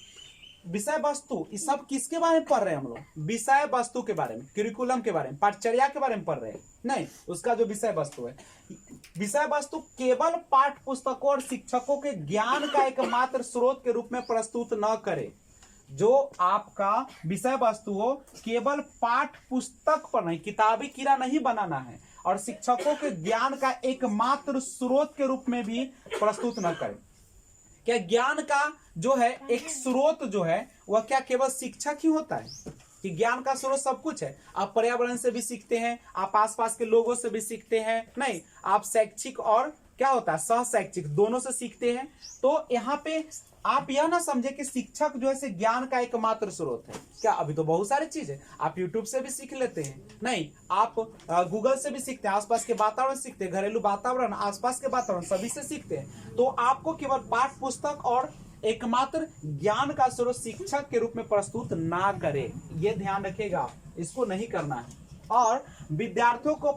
विषय वस्तु, ये सब किसके बारे में पढ़ रहे हैं हम लोग, विषय वस्तु के बारे में, करिकुलम के बारे में, पाठचर्या के बारे में पढ़ रहे हैं, नहीं उसका जो विषय वस्तु है। विषय वस्तु केवल पाठ पुस्तकों और शिक्षकों के ज्ञान का एकमात्र स्रोत के रूप में प्रस्तुत न करे। जो आपका विषय वस्तु हो केवल पाठ पुस्तक पर नहीं, किताबी कीड़ा नहीं बनाना है, और शिक्षकों के ज्ञान का एकमात्र स्रोत के रूप में भी प्रस्तुत न करे। क्या ज्ञान का जो है एक स्रोत जो है वह क्या केवल शिक्षक ही होता है, कि ज्ञान का स्रोत सब कुछ है। आप पर्यावरण से भी सीखते हैं, आप आसपास के लोगों से भी सीखते हैं, नहीं आप शैक्षिक और क्या होता है सह शैक्षिक दोनों से सीखते हैं। तो यहाँ पे आप यह ना समझे कि शिक्षक जो है ज्ञान का एकमात्र स्रोत है। क्या अभी तो बहुत सारी चीज है, आप यूट्यूब से भी सीख लेते हैं, नहीं आप गूगल से भी सीखते हैं, आसपास के वातावरण सीखते हैं, घरेलू वातावरण, आसपास के वातावरण सभी से सीखते हैं। तो आपको केवल पाठ पुस्तक और एकमात्र ज्ञान का स्रोत शिक्षक के रूप में प्रस्तुत ना करे, ये ध्यान रखेगा, इसको नहीं करना है। और विद्यार्थियों को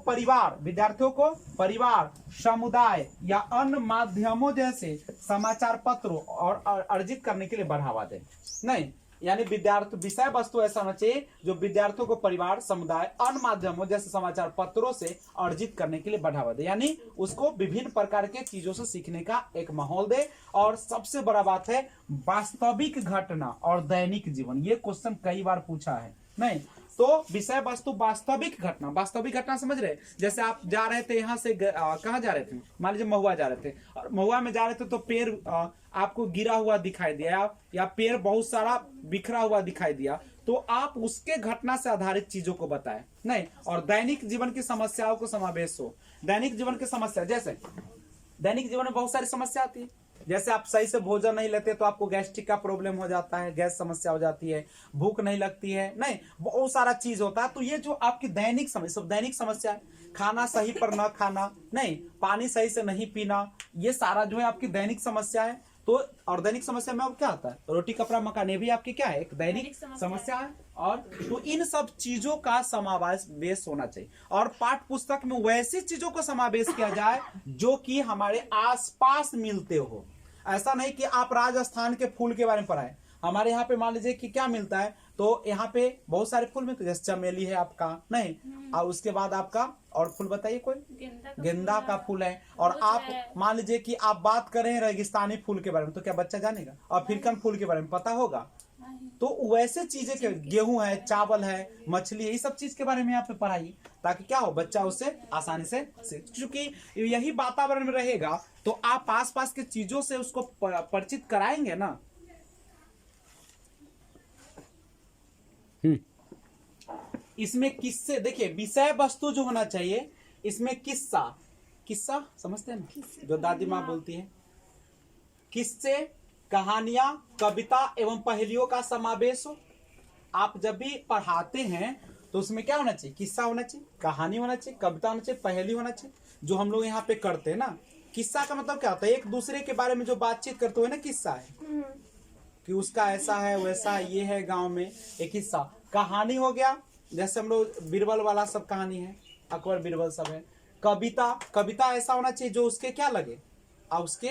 परिवार, समुदाय या अन्य माध्यमों जैसे समाचार पत्रों और अर्जित करने के लिए बढ़ावा दें। नहीं, यानी विद्यार्थी विषय वस्तु ऐसा होना चाहिए जो विद्यार्थियों को परिवार, समुदाय, अन्य माध्यमों जैसे समाचार पत्रों से अर्जित करने के लिए बढ़ावा दे, यानी उसको विभिन्न प्रकार के चीजों से सीखने का एक माहौल दे। और सबसे बड़ा बात है वास्तविक घटना और दैनिक जीवन, ये क्वेश्चन कई बार पूछा है। नहीं तो विषय वस्तु वास्तविक घटना समझ रहे, जैसे आप जा रहे थे यहाँ से कहाँ जा रहे थे, मान लीजिए महुआ जा रहे थे, और महुआ में जा रहे थे तो पेड़ आपको गिरा हुआ दिखाई दिया या पेड़ बहुत सारा बिखरा हुआ दिखाई दिया, तो आप उसके घटना से आधारित चीजों को बताएं। नहीं, और दैनिक जीवन की समस्याओं को समावेश हो। दैनिक जीवन की समस्या, जैसे दैनिक जीवन में बहुत सारी समस्या आती है, जैसे आप सही से भोजन नहीं लेते तो आपको गैस्ट्रिक का प्रॉब्लम हो जाता है, गैस समस्या हो जाती है, भूख नहीं लगती है, नहीं बहुत सारा चीज होता है। तो ये जो आपकी दैनिक समस्या, सब दैनिक समस्या है। खाना सही पर न खाना, नहीं पानी सही से नहीं पीना, ये सारा जो है आपकी दैनिक समस्या है। तो और दैनिक समस्या में अब क्या आता है, रोटी कपड़ा मकान, ये भी आपकी क्या है, एक दैनिक समस्या है। और तो इन सब चीजों का समावेश होना चाहिए, और पाठ पुस्तक में वैसी चीजों को समावेश किया जाए जो कि हमारे आसपास मिलते हो। ऐसा नहीं कि आप राजस्थान के फूल के बारे में पढ़ाएं, हमारे यहाँ पे मान लीजिए कि क्या मिलता है, तो यहाँ पे बहुत सारे फूल मिलते हैं, जैसे चमेली है आपका, नहीं और उसके बाद आपका और फूल बताइए कोई, गेंदा का फूल है। और आप मान लीजिए कि आप बात कर रहे हैं रेगिस्तानी फूल के बारे में, तो क्या बच्चा जानेगा? अफ्रीकन फूल के बारे में पता होगा? तो वैसे चीजें के गेहूं है, चावल है, मछली है, ये सब चीज के बारे में यहाँ पे पढ़ाइए, ताकि क्या हो बच्चा उससे आसानी से सीख। क्योंकि यही वातावरण में रहेगा तो आप आसपास के चीजों से उसको परिचित कराएंगे ना। इसमें किस्से, देखिए विषय वस्तु जो होना चाहिए इसमें किस्सा समझते हैं ना, जो दादी माँ बोलती है, किस्से, कहानियां, कविता एवं पहेलियों का समावेश हो। आप जब भी पढ़ाते हैं तो उसमें क्या होना चाहिए, किस्सा होना चाहिए, कहानी होना चाहिए, कविता होना चाहिए, पहेली होना चाहिए, जो हम लोग यहाँ पे करते हैं ना। किस्सा का मतलब क्या होता है, एक दूसरे के बारे में जो बातचीत करते हुए ना किस्सा है, कि उसका ऐसा है वैसा है, ये है गांव में, एक किस्सा। कहानी हो गया, जैसे हम लोग बीरबल वाला सब कहानी है, अकबर बीरबल सब है। कविता ऐसा होना चाहिए जो उसके क्या लगे और उसके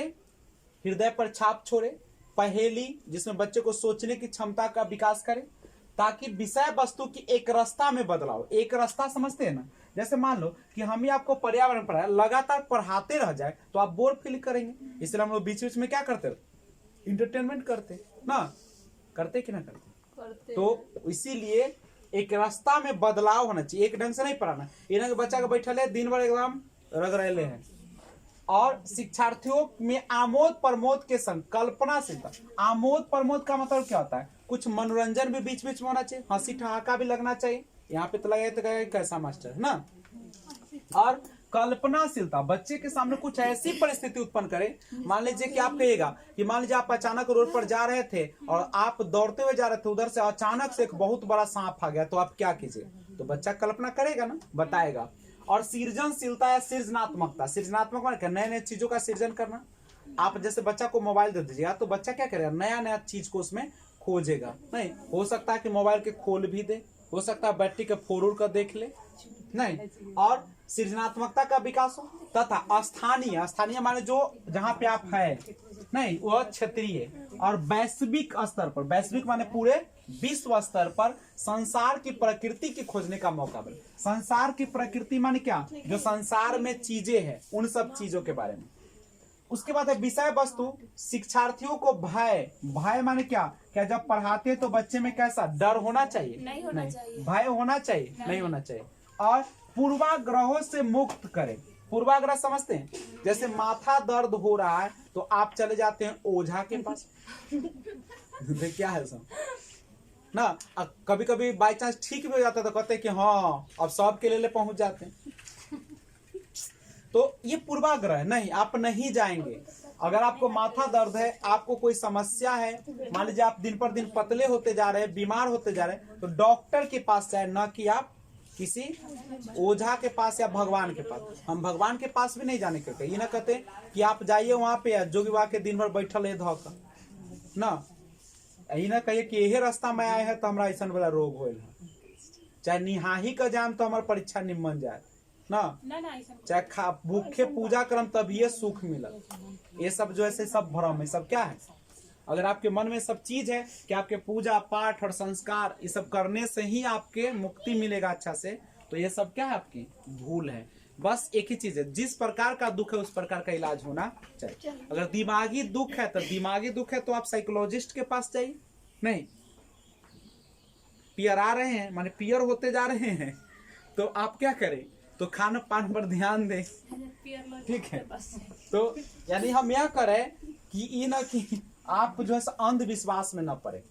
हृदय पर छाप छोड़े, पहेली जिसमें बच्चे को सोचने की क्षमता का विकास करे, ताकि विषय वस्तु की एक रास्ता में बदलाव। एक रास्ता समझते हैं ना, जैसे मान लो कि हम ही आपको पर्यावरण पढ़ाए, लगातार पढ़ाते रह जाए तो आप बोर फील करेंगे, इसलिए हम लोग बीच बीच में क्या करते, इंटरटेनमेंट करते ना, करते कि ना करते। तो इसीलिए एक रास्ता में बदलाव होना चाहिए, एक ढंग से नहीं पढ़ाना। इन्हें के बच्चा के बैठल है दिन भर एकदम रग रहे हैं, और शिक्षार्थियों में आमोद प्रमोद के संग कल्पनाशीलता। आमोद प्रमोद का मतलब क्या होता है, कुछ मनोरंजन भी बीच बीच में होना चाहिए, हंसी ठहाका भी लगना चाहिए। यहाँ पे तो लगे तो कहे कैसा मास्टर है ना। और कल्पनाशीलता, बच्चे के सामने कुछ ऐसी परिस्थिति उत्पन्न करे, मान लीजिए कि आप कहिएगा कि मान लीजिए आप अचानक रोड पर जा रहे थे और आप दौड़ते हुए जा रहे थे, उधर से अचानक से एक बहुत बड़ा सांप आ गया, तो आप क्या कीजिए, तो बच्चा कल्पना करेगा ना, बताएगा। और सृजनशीलता या सृजनात्मकता, सृजनात्मक मतलब नए नए चीजों का सृजन करना। आप जैसे बच्चा को मोबाइल दे दीजिएगा तो बच्चा क्या करेगा, नया नया चीज को उसमें खोजेगा। नहीं हो सकता है कि मोबाइल के खोल भी दे, हो सकता है बैटरी के फोड़ कर देख ले, नहीं। और सृजनात्मकता का विकास हो, तथा स्थानीय, स्थानीय माने जो जहां पे आप है, नहीं वह क्षेत्रीय और वैश्विक स्तर पर, वैश्विक माने पूरे विश्व स्तर पर संसार की प्रकृति की खोजने का मौका मिले। संसार की प्रकृति माने क्या, जो संसार में चीजें हैं उन सब चीजों के बारे में। उसके बाद है विषय वस्तु, शिक्षार्थियों को भय, भय माने क्या, क्या जब पढ़ाते हैं तो बच्चे में कैसा डर होना चाहिए, नहीं होना चाहिए, भय होना चाहिए, नहीं होना चाहिए। और पूर्वाग्रहों से मुक्त करें। पूर्वाग्रह समझते हैं, जैसे माथा दर्द हो रहा है तो आप चले जाते हैं ओझा के पास क्या है सब ना, कभी कभी बाई चांस ठीक भी हो जाता है तो कहते हैं कि हाँ अब सब के लिए पहुंच जाते हैं। तो ये पूर्वाग्रह है, नहीं आप नहीं जाएंगे। अगर आपको माथा दर्द है, आपको कोई समस्या है, मान लीजिए आप दिन पर दिन पतले होते जा रहे हैं, बीमार होते जा रहे हैं, तो डॉक्टर के पास जाए, न कि आप किसी ओझा के पास या भगवान के पास। हम भगवान के पास भी नहीं जाने के, ये ना कहते कि आप जाइए वहां पे जोगी बाबा के दिन भर बैठल है धोखा ना, यही ना कहिए कि यही रास्ता में आए हैं तो हमारा ऐसा वाला रोग हो, चाहे निहाही का जाम तो हमारी परीक्षा निमन जाए ना, चाहे भूखे पूजा करम तभी सुख मिला। ये सब जो है सब भ्रम है, सब क्या है। अगर आपके मन में सब चीज है कि आपके पूजा पाठ और संस्कार ये सब करने से ही आपके मुक्ति मिलेगा अच्छा से, तो ये सब क्या है, आपकी भूल है। बस एक ही चीज है, जिस प्रकार का दुख है उस प्रकार का इलाज होना चाहिए। अगर दिमागी दुख है तो दिमागी दुख है तो आप साइकोलॉजिस्ट के पास जाइए, नहीं पियर आ रहे हैं माने पियर होते जा रहे हैं तो आप क्या करें, तो खान पान पर ध्यान दें, ठीक है। तो यानी हम यह करें कि ये ना कि आप जो है अंधविश्वास में न पड़े,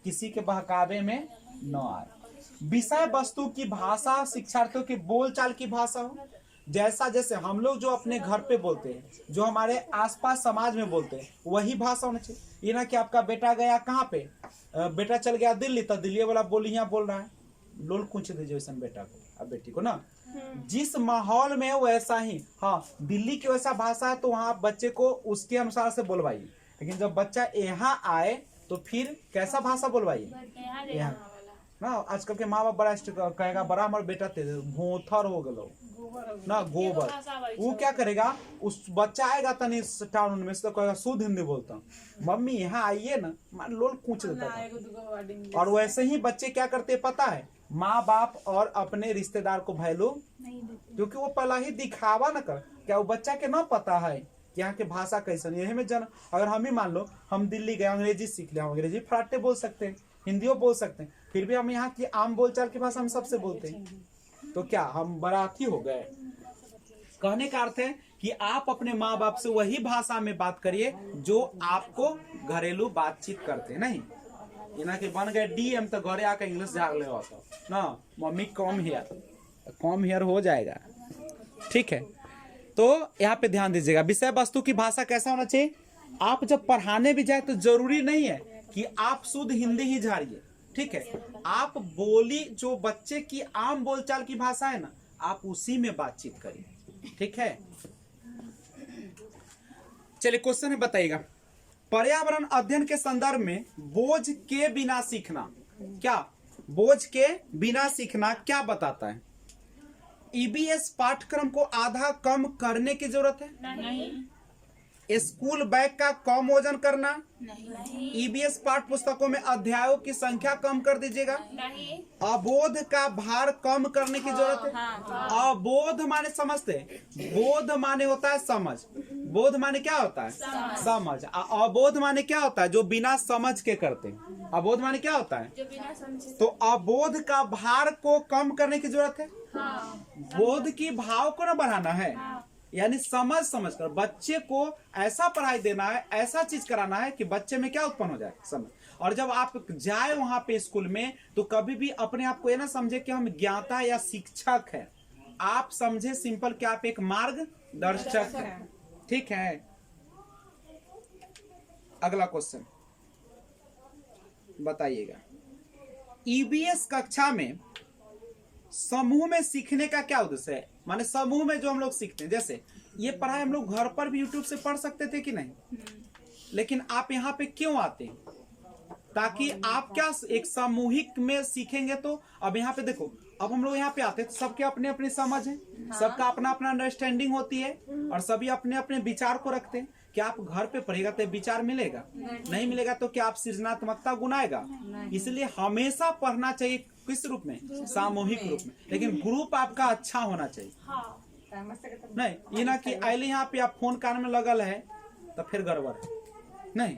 किसी के बहकावे में न आए। विषय वस्तु की भाषा शिक्षार्थियों की बोलचाल की भाषा हो, जैसा जैसे हम लोग जो अपने घर पे बोलते हैं, जो हमारे आसपास समाज में बोलते हैं, वही भाषा होनी चाहिए। ये ना कि आपका बेटा गया कहाँ पे, बेटा चल गया दिल्ली तो दिल्ली वाला बोलियां बोल रहा है, लोल कुछ दीजिए वैसा बेटा को, अब बेटी को ना, जिस माहौल में वैसा ही, हाँ दिल्ली की वैसा भाषा है तो वहाँ बच्चे को उसके अनुसार से बोलवाइए। लेकिन जब बच्चा यहाँ आए तो फिर कैसा भाषा बोलवाइए यहाँ ना। आजकल के माँ बाप बड़ा कहेगा बड़ा हमारा बेटा भोथर हो गलो ना, गोबर, वो क्या करेगा, उस बच्चा आएगा तनी टाउन में से तो कहेगा शुद्ध हिंदी बोलता हूँ, मम्मी यहाँ आइए ना, मान लोल पूछ देता था। और वैसे ही बच्चे क्या करते पता है, माँ बाप और अपने रिश्तेदार को वैल्यू, क्योंकि वो पहला ही दिखावा न कर, क्या वो बच्चा के ना पता है कि यहाँ की भाषा कैसन, यही में जन। अगर हम ही मान लो हम दिल्ली गए, अंग्रेजी सीख लिया, अंग्रेजी फराटे बोल सकते हैं, हिंदियों बोल सकते हैं, फिर भी हम यहाँ की आम बोलचाल की भाषा हम सबसे बोलते हैं, तो क्या हम बराती हो गए। कहने का अर्थ है कि आप अपने माँ बाप से वही भाषा में बात करिए जो आपको घरेलू बातचीत करते, नहीं इना के बन गए डीएम तो घरे आकर इंग्लिश झाग ले ना, मम्मी कम हियर हो जाएगा, ठीक है। तो यहाँ पे ध्यान दीजिएगा, विषय वस्तु की भाषा कैसा होना चाहिए। आप जब पढ़ाने भी जाए तो जरूरी नहीं है कि आप शुद्ध हिंदी ही झाड़िए, ठीक है। आप बोली जो बच्चे की आम बोलचाल की भाषा है ना, आप उसी में बातचीत करिए, ठीक है। चलिए क्वेश्चन है, बताइएगा पर्यावरण अध्ययन के संदर्भ में बोझ के बिना सीखना, क्या बोझ के बिना सीखना क्या बताता है। ईबीएस पाठ्यक्रम को आधा कम करने की जरूरत है, नहीं। स्कूल बैग का कम वजन करना, ईबीएस पाठ पुस्तकों में अध्यायों की संख्या कम कर दीजिएगा, नहीं। अबोध का भार कम करने की जरूरत है। अबोध माने समझते हैं, बोध माने होता है समझ, बोध माने क्या होता है समझ, अबोध माने क्या होता है जो बिना समझ के करते हैं, अबोध माने क्या होता है जो बिना समझे। तो अबोध का भार को कम करने की जरूरत है, बोध की भाव को ना बढ़ाना है, यानी समझ समझ कर बच्चे को ऐसा पढ़ाई देना है, ऐसा चीज कराना है कि बच्चे में क्या उत्पन्न हो जाए समझ। और जब आप जाए वहां पे स्कूल में तो कभी भी अपने आप को ये ना समझे कि हम ज्ञाता या शिक्षक है, आप समझे सिंपल कि आप एक मार्गदर्शक है। ठीक है, अगला क्वेश्चन बताइएगा, ईबीएस कक्षा में समूह में सीखने का क्या उद्देश्य है? माने समूह में जो हम लोग सीखते हैं, जैसे ये पढ़ाई हम लोग घर पर भी यूट्यूब से पढ़ सकते थे कि नहीं, लेकिन आप यहाँ पे क्यों आते हैं? ताकि आप क्या एक सामूहिक में सीखेंगे। तो अब यहाँ पे देखो, अब हम लोग यहाँ पे आते हैं तो सबके अपने अपने समझ है, सबका अपना अपना अंडरस्टैंडिंग होती है और सभी अपने अपने विचार को रखते हैं। क्या आप घर पे पढ़ेगा तो विचार मिलेगा? नहीं मिलेगा। तो क्या आप सृजनात्मकता गुनाएगा? इसलिए हमेशा पढ़ना चाहिए किस रूप में? सामूहिक रूप में। लेकिन ग्रुप आपका अच्छा होना चाहिए। नहीं ये ना कि आइले यहाँ पे आप फोन कान में लगल है तो फिर गड़बड़ है नहीं।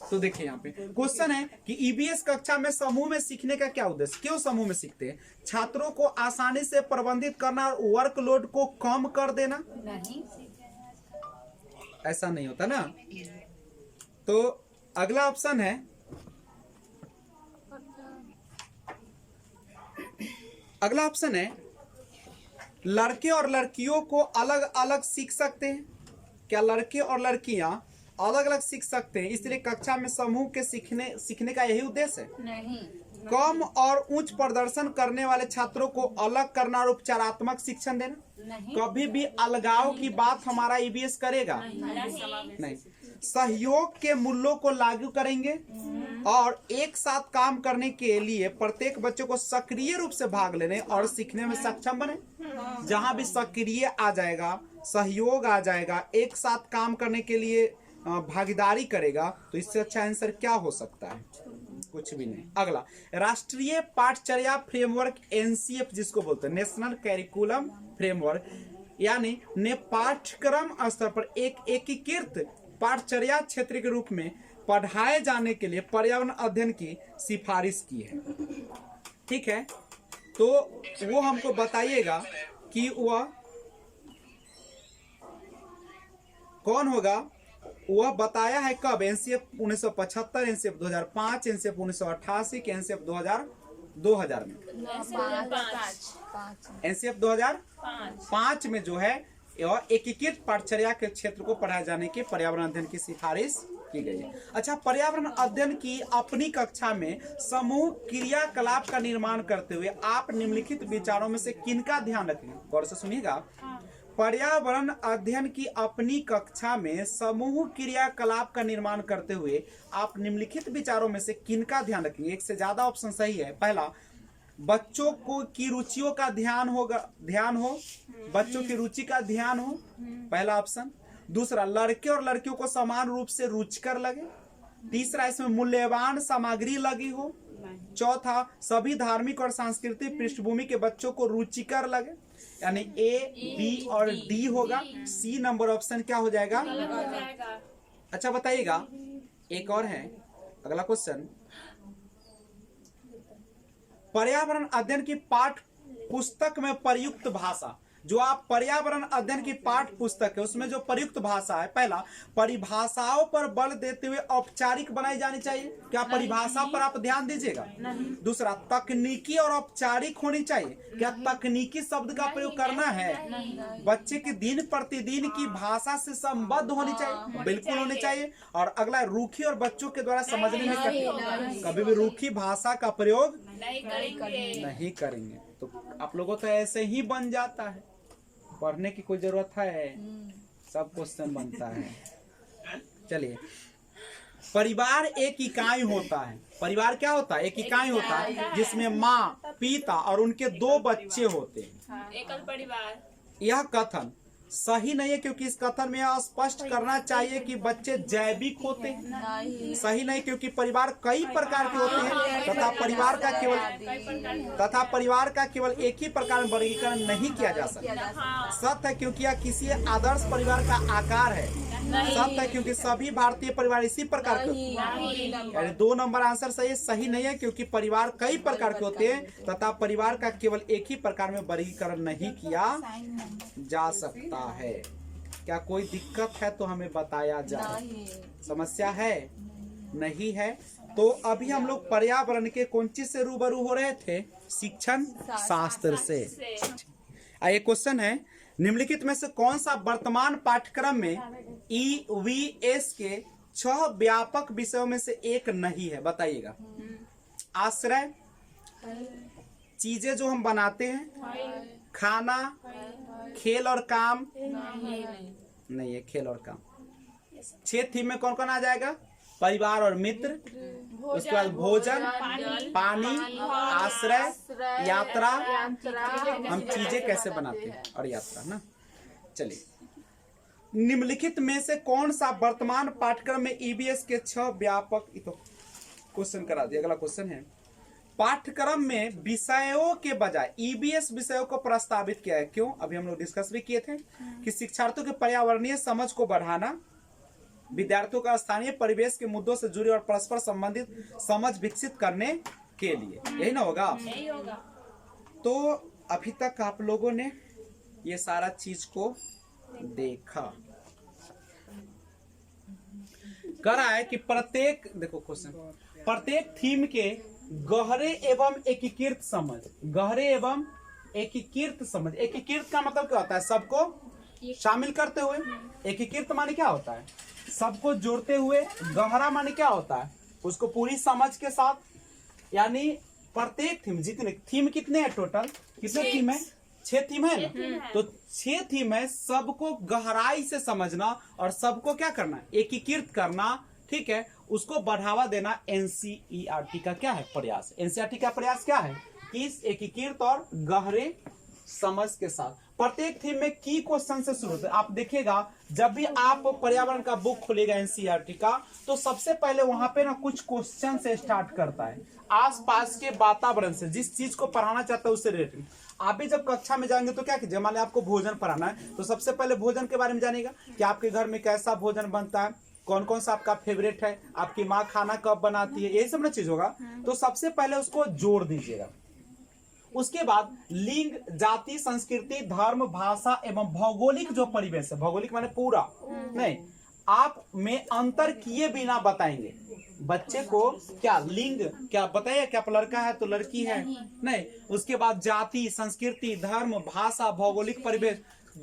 तो देखिए यहाँ पे क्वेश्चन है कि ईबीएस कक्षा में समूह में सीखने का क्या उद्देश्य? क्यों समूह में सीखते हैं? छात्रों को आसानी से प्रबंधित करना और वर्कलोड को कम कर देना? नहीं, ऐसा नहीं होता ना। तो अगला ऑप्शन है, अगला ऑप्शन है लड़के और लड़कियों को अलग अलग सीख सकते हैं। क्या लड़के और लड़कियां अलग अलग सीख सकते हैं? इसलिए कक्षा में समूह के सीखने का यही उद्देश्य है। नहीं, कम और उच्च प्रदर्शन करने वाले छात्रों को अलग करना और उपचारात्मक शिक्षण देना? नहीं, कभी भी अलगाव की बात हमारा ईबीएस करेगा नहीं। सहयोग के मूल्यों को लागू करेंगे और एक साथ काम करने के लिए प्रत्येक बच्चे को सक्रिय रूप से भाग लेने और सीखने में सक्षम बने। जहां भी सक्रिय आ जाएगा, सहयोग आ जाएगा, एक साथ काम करने के लिए भागीदारी करेगा, तो इससे अच्छा आंसर क्या हो सकता है? कुछ भी नहीं। अगला, राष्ट्रीय पाठचर्या फ्रेमवर्क एनसीएफ जिसको बोलते हैं, नेशनल कैरिकुलम फ्रेमवर्क, यानी ने पाठ्यक्रम स्तर पर एक एकीकृत पाठचर्या क्षेत्र के रूप में पढ़ाए जाने के लिए पर्यावरण अध्ययन की सिफारिश की है। ठीक है, तो वो हमको बताइएगा कि वह कौन होगा। वह बताया है कब? एनसीएफ 1975, एनसीएफ 2005, एनसीएफ 1988, एनसीएफ 2000 में। एनसीएफ 2005 में जो है यह एकीकृत पाठचर्या के क्षेत्र को पढ़ाए जाने के पर्यावरण अध्ययन की सिफारिश की गई है। अच्छा, पर्यावरण अध्ययन की अपनी कक्षा में समूह क्रियाकलाप का निर्माण करते हुए आप निम्नलिखित विचारों में से किनका ध्यान रखेंगे? गौर से सुनिएगा। पर्यावरण अध्ययन की अपनी कक्षा में समूह क्रियाकलाप का निर्माण करते हुए आप निम्नलिखित विचारों में से किनका ध्यान रखेंगे? एक से ज्यादा ऑप्शन सही है। पहला, बच्चों को की रुचियों का ध्यान हो, बच्चों की रुचि का ध्यान हो, पहला ऑप्शन। दूसरा, लड़के और लड़कियों को समान रूप से रुचिकर लगे। तीसरा, इसमें मूल्यवान सामग्री लगी हो। चौथा, सभी धार्मिक और सांस्कृतिक पृष्ठभूमि के बच्चों को रुचिकर लगे, यानी ए, बी और डी होगा। सी नंबर ऑप्शन क्या हो जाएगा? अच्छा बताइएगा, एक और है अगला क्वेश्चन। पर्यावरण अध्ययन की पाठ पुस्तक में प्रयुक्त भाषा, जो आप पर्यावरण अध्ययन की पाठ पुस्तक है उसमें जो प्रयुक्त भाषा है, पहला, परिभाषाओं पर बल देते हुए औपचारिक बनाई जानी चाहिए। क्या परिभाषा पर आप ध्यान दीजिएगा? दूसरा, तकनीकी और औपचारिक होनी चाहिए। क्या तकनीकी शब्द का प्रयोग करना है? बच्चे की दिन प्रतिदिन की भाषा से संबद्ध होनी चाहिए, बिल्कुल होनी चाहिए। और अगला, रूखी और बच्चों के द्वारा समझने में कभी भी रूखी भाषा का प्रयोग नहीं करेंगे। तो आप लोगों तो ऐसे ही बन जाता है, पढ़ने की कोई जरूरत है? सब क्वेश्चन बनता है। चलिए, परिवार एक इकाई होता है। परिवार क्या होता है? एक इकाई होता है जिसमें माँ, पिता और उनके 2 बच्चे होते हैं। एकल परिवार। यह कथन सही नहीं है, क्योंकि इस कथन में यह स्पष्ट करना चाहिए कि बच्चे जैविक होते हैं। सही नहीं, क्योंकि परिवार कई प्रकार के होते हैं तथा परिवार का केवल एक ही प्रकार में वर्गीकरण नहीं किया जा सकता। सत्य है, क्योंकि यह किसी आदर्श परिवार का आकार है। सत्य है, क्योंकि सभी भारतीय परिवार इसी प्रकार के यानी 2 नंबर आंसर सही नहीं है, क्योंकि परिवार कई प्रकार के होते हैं तथा परिवार का केवल एक ही प्रकार में वर्गीकरण नहीं किया जा सकता है। क्या कोई दिक्कत है तो हमें बताया जाए। समस्या है नहीं है। तो अभी हम लोग पर्यावरण के कौन चीज से रूबरू हो रहे थे? शिक्षण शास्त्र से। ये क्वेश्चन है, निम्नलिखित में से कौन सा वर्तमान पाठ्यक्रम में EVS के 6 व्यापक विषयों में से एक नहीं है? बताइएगा। आश्रय, चीजें जो हम बनाते हैं, खाना, खेल और काम नहीं है। खेल और काम 6 थीम में कौन कौन आ जाएगा? परिवार और मित्र, उसके बाद भोजन, पानी, आश्रय, यात्रा, हम चीजें कैसे बनाते हैं और यात्रा ना। चलिए, निम्नलिखित में से कौन सा वर्तमान पाठ्यक्रम में EVS के 6 व्यापक, तो क्वेश्चन करा दिया। अगला क्वेश्चन है, पाठ्यक्रम में विषयों के बजाय EVS विषयों को प्रस्तावित किया है। क्यों? अभी हम लोग डिस्कस भी किए थे कि शिक्षार्थियों के पर्यावरणीय समझ को बढ़ाना, विद्यार्थियों का स्थानीय परिवेश के मुद्दों से जुड़ी और परस्पर संबंधित समझ विकसित करने के लिए। यही ना होगा? यही होगा। तो अभी तक आप लोगों ने ये सारा चीज को देखा। कह रहा है कि प्रत्येक, देखो क्वेश्चन, प्रत्येक थीम के गहरे एवं एकीकृत समझ। गहरे एवं एकीकृत समझ। एकीकृत का मतलब क्या होता है? सबको शामिल करते हुए। एकीकृत माने क्या होता है? सबको जोड़ते हुए। गहरा माने क्या होता है? उसको पूरी समझ के साथ। यानी प्रत्येक थीम, जितने थीम कितने हैं टोटल? कितने थीम है? 6 थीम है ना? तो 6 थीम है, सबको गहराई से समझना और सबको क्या करना? एकीकृत करना। ठीक है, उसको बढ़ावा देना NCERT का क्या है? प्रयास। NCERT का प्रयास क्या है? कि इस एकीकृत और गहरे समझ के साथ प्रत्येक थीम में की क्वेश्चन से शुरू होता है। आप देखिएगा, जब भी आप पर्यावरण का बुक खोलेगा NCERT का, तो सबसे पहले वहां पे ना कुछ क्वेश्चन से स्टार्ट करता है, आसपास के वातावरण से, जिस चीज को पढ़ाना चाहता है उससे रिलेटेड। आप भी जब कक्षा में जाएंगे तो क्या कीजिए, मान लिया आपको भोजन पढ़ाना है, तो सबसे पहले भोजन के बारे में जानेगा कि आपके घर में कैसा भोजन बनता है, कौन कौन सा आपका फेवरेट है, आपकी माँ खाना कब बनाती है, यही सब ना चीज होगा। तो सबसे पहले उसको जोड़ दीजिएगा। उसके बाद लिंग, जाति, संस्कृति, धर्म, भाषा एवं भौगोलिक जो परिवेश है, भौगोलिक माने पूरा नहीं, आप में अंतर किए बिना बताएंगे बच्चे को। क्या लिंग, क्या बताइए, क्या लड़का है तो लड़की है नहीं। उसके बाद जाति, संस्कृति, धर्म, भाषा, भौगोलिक परिवेश,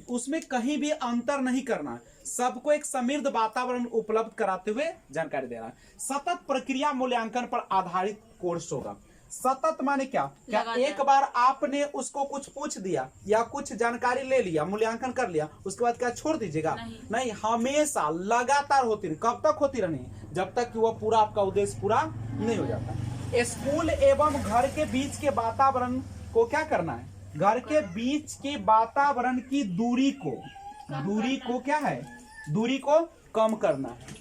उसमें कहीं भी अंतर नहीं करना है। सबको एक समृद्ध वातावरण उपलब्ध कराते हुए जानकारी देना है। सतत प्रक्रिया मूल्यांकन पर आधारित कोर्स होगा। सतत माने क्या? क्या एक बार आपने उसको कुछ पूछ दिया या कुछ जानकारी ले लिया, मूल्यांकन कर लिया, उसके बाद क्या छोड़ दीजिएगा? नहीं, हमेशा लगातार होती रही। कब तक होती रहनी? जब तक कि वह पूरा आपका उद्देश्य पूरा नहीं हो जाता। स्कूल एवं घर के बीच के वातावरण को क्या करना है? घर के बीच के वातावरण की दूरी को क्या है? दूरी को कम करना है।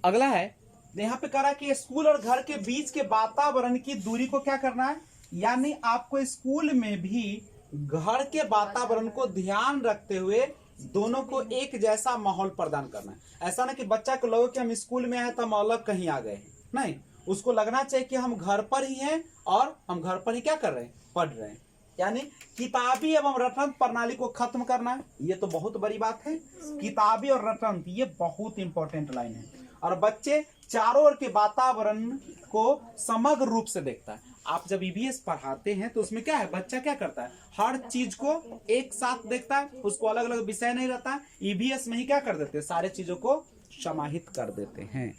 अगला है, यहाँ पे कह रहा है कि स्कूल और घर के बीच के वातावरण की दूरी को क्या करना है? यानी आपको स्कूल में भी घर के वातावरण को ध्यान रखते हुए दोनों को एक जैसा माहौल प्रदान करना है। ऐसा ना कि बच्चा को लगे कि हम स्कूल में हैं तो हम अलग कहीं आ गए, नहीं, उसको लगना चाहिए कि हम घर पर ही हैं और हम घर पर ही क्या कर रहे हैं? पढ़ रहे हैं। यानी किताबी एवं रटंत प्रणाली को खत्म करना है। ये तो बहुत बड़ी बात है। किताबी और रटंत, ये बहुत इंपॉर्टेंट लाइन है। और बच्चे चारों ओर के वातावरण को समग्र रूप से देखता है। आप जब EVS पढ़ाते हैं तो उसमें क्या है? बच्चा क्या करता है? हर चीज को एक साथ देखता है, उसको अलग अलग विषय नहीं रहता है। EVS में ही क्या कर देते हैं? सारे चीजों को समाहित कर देते हैं।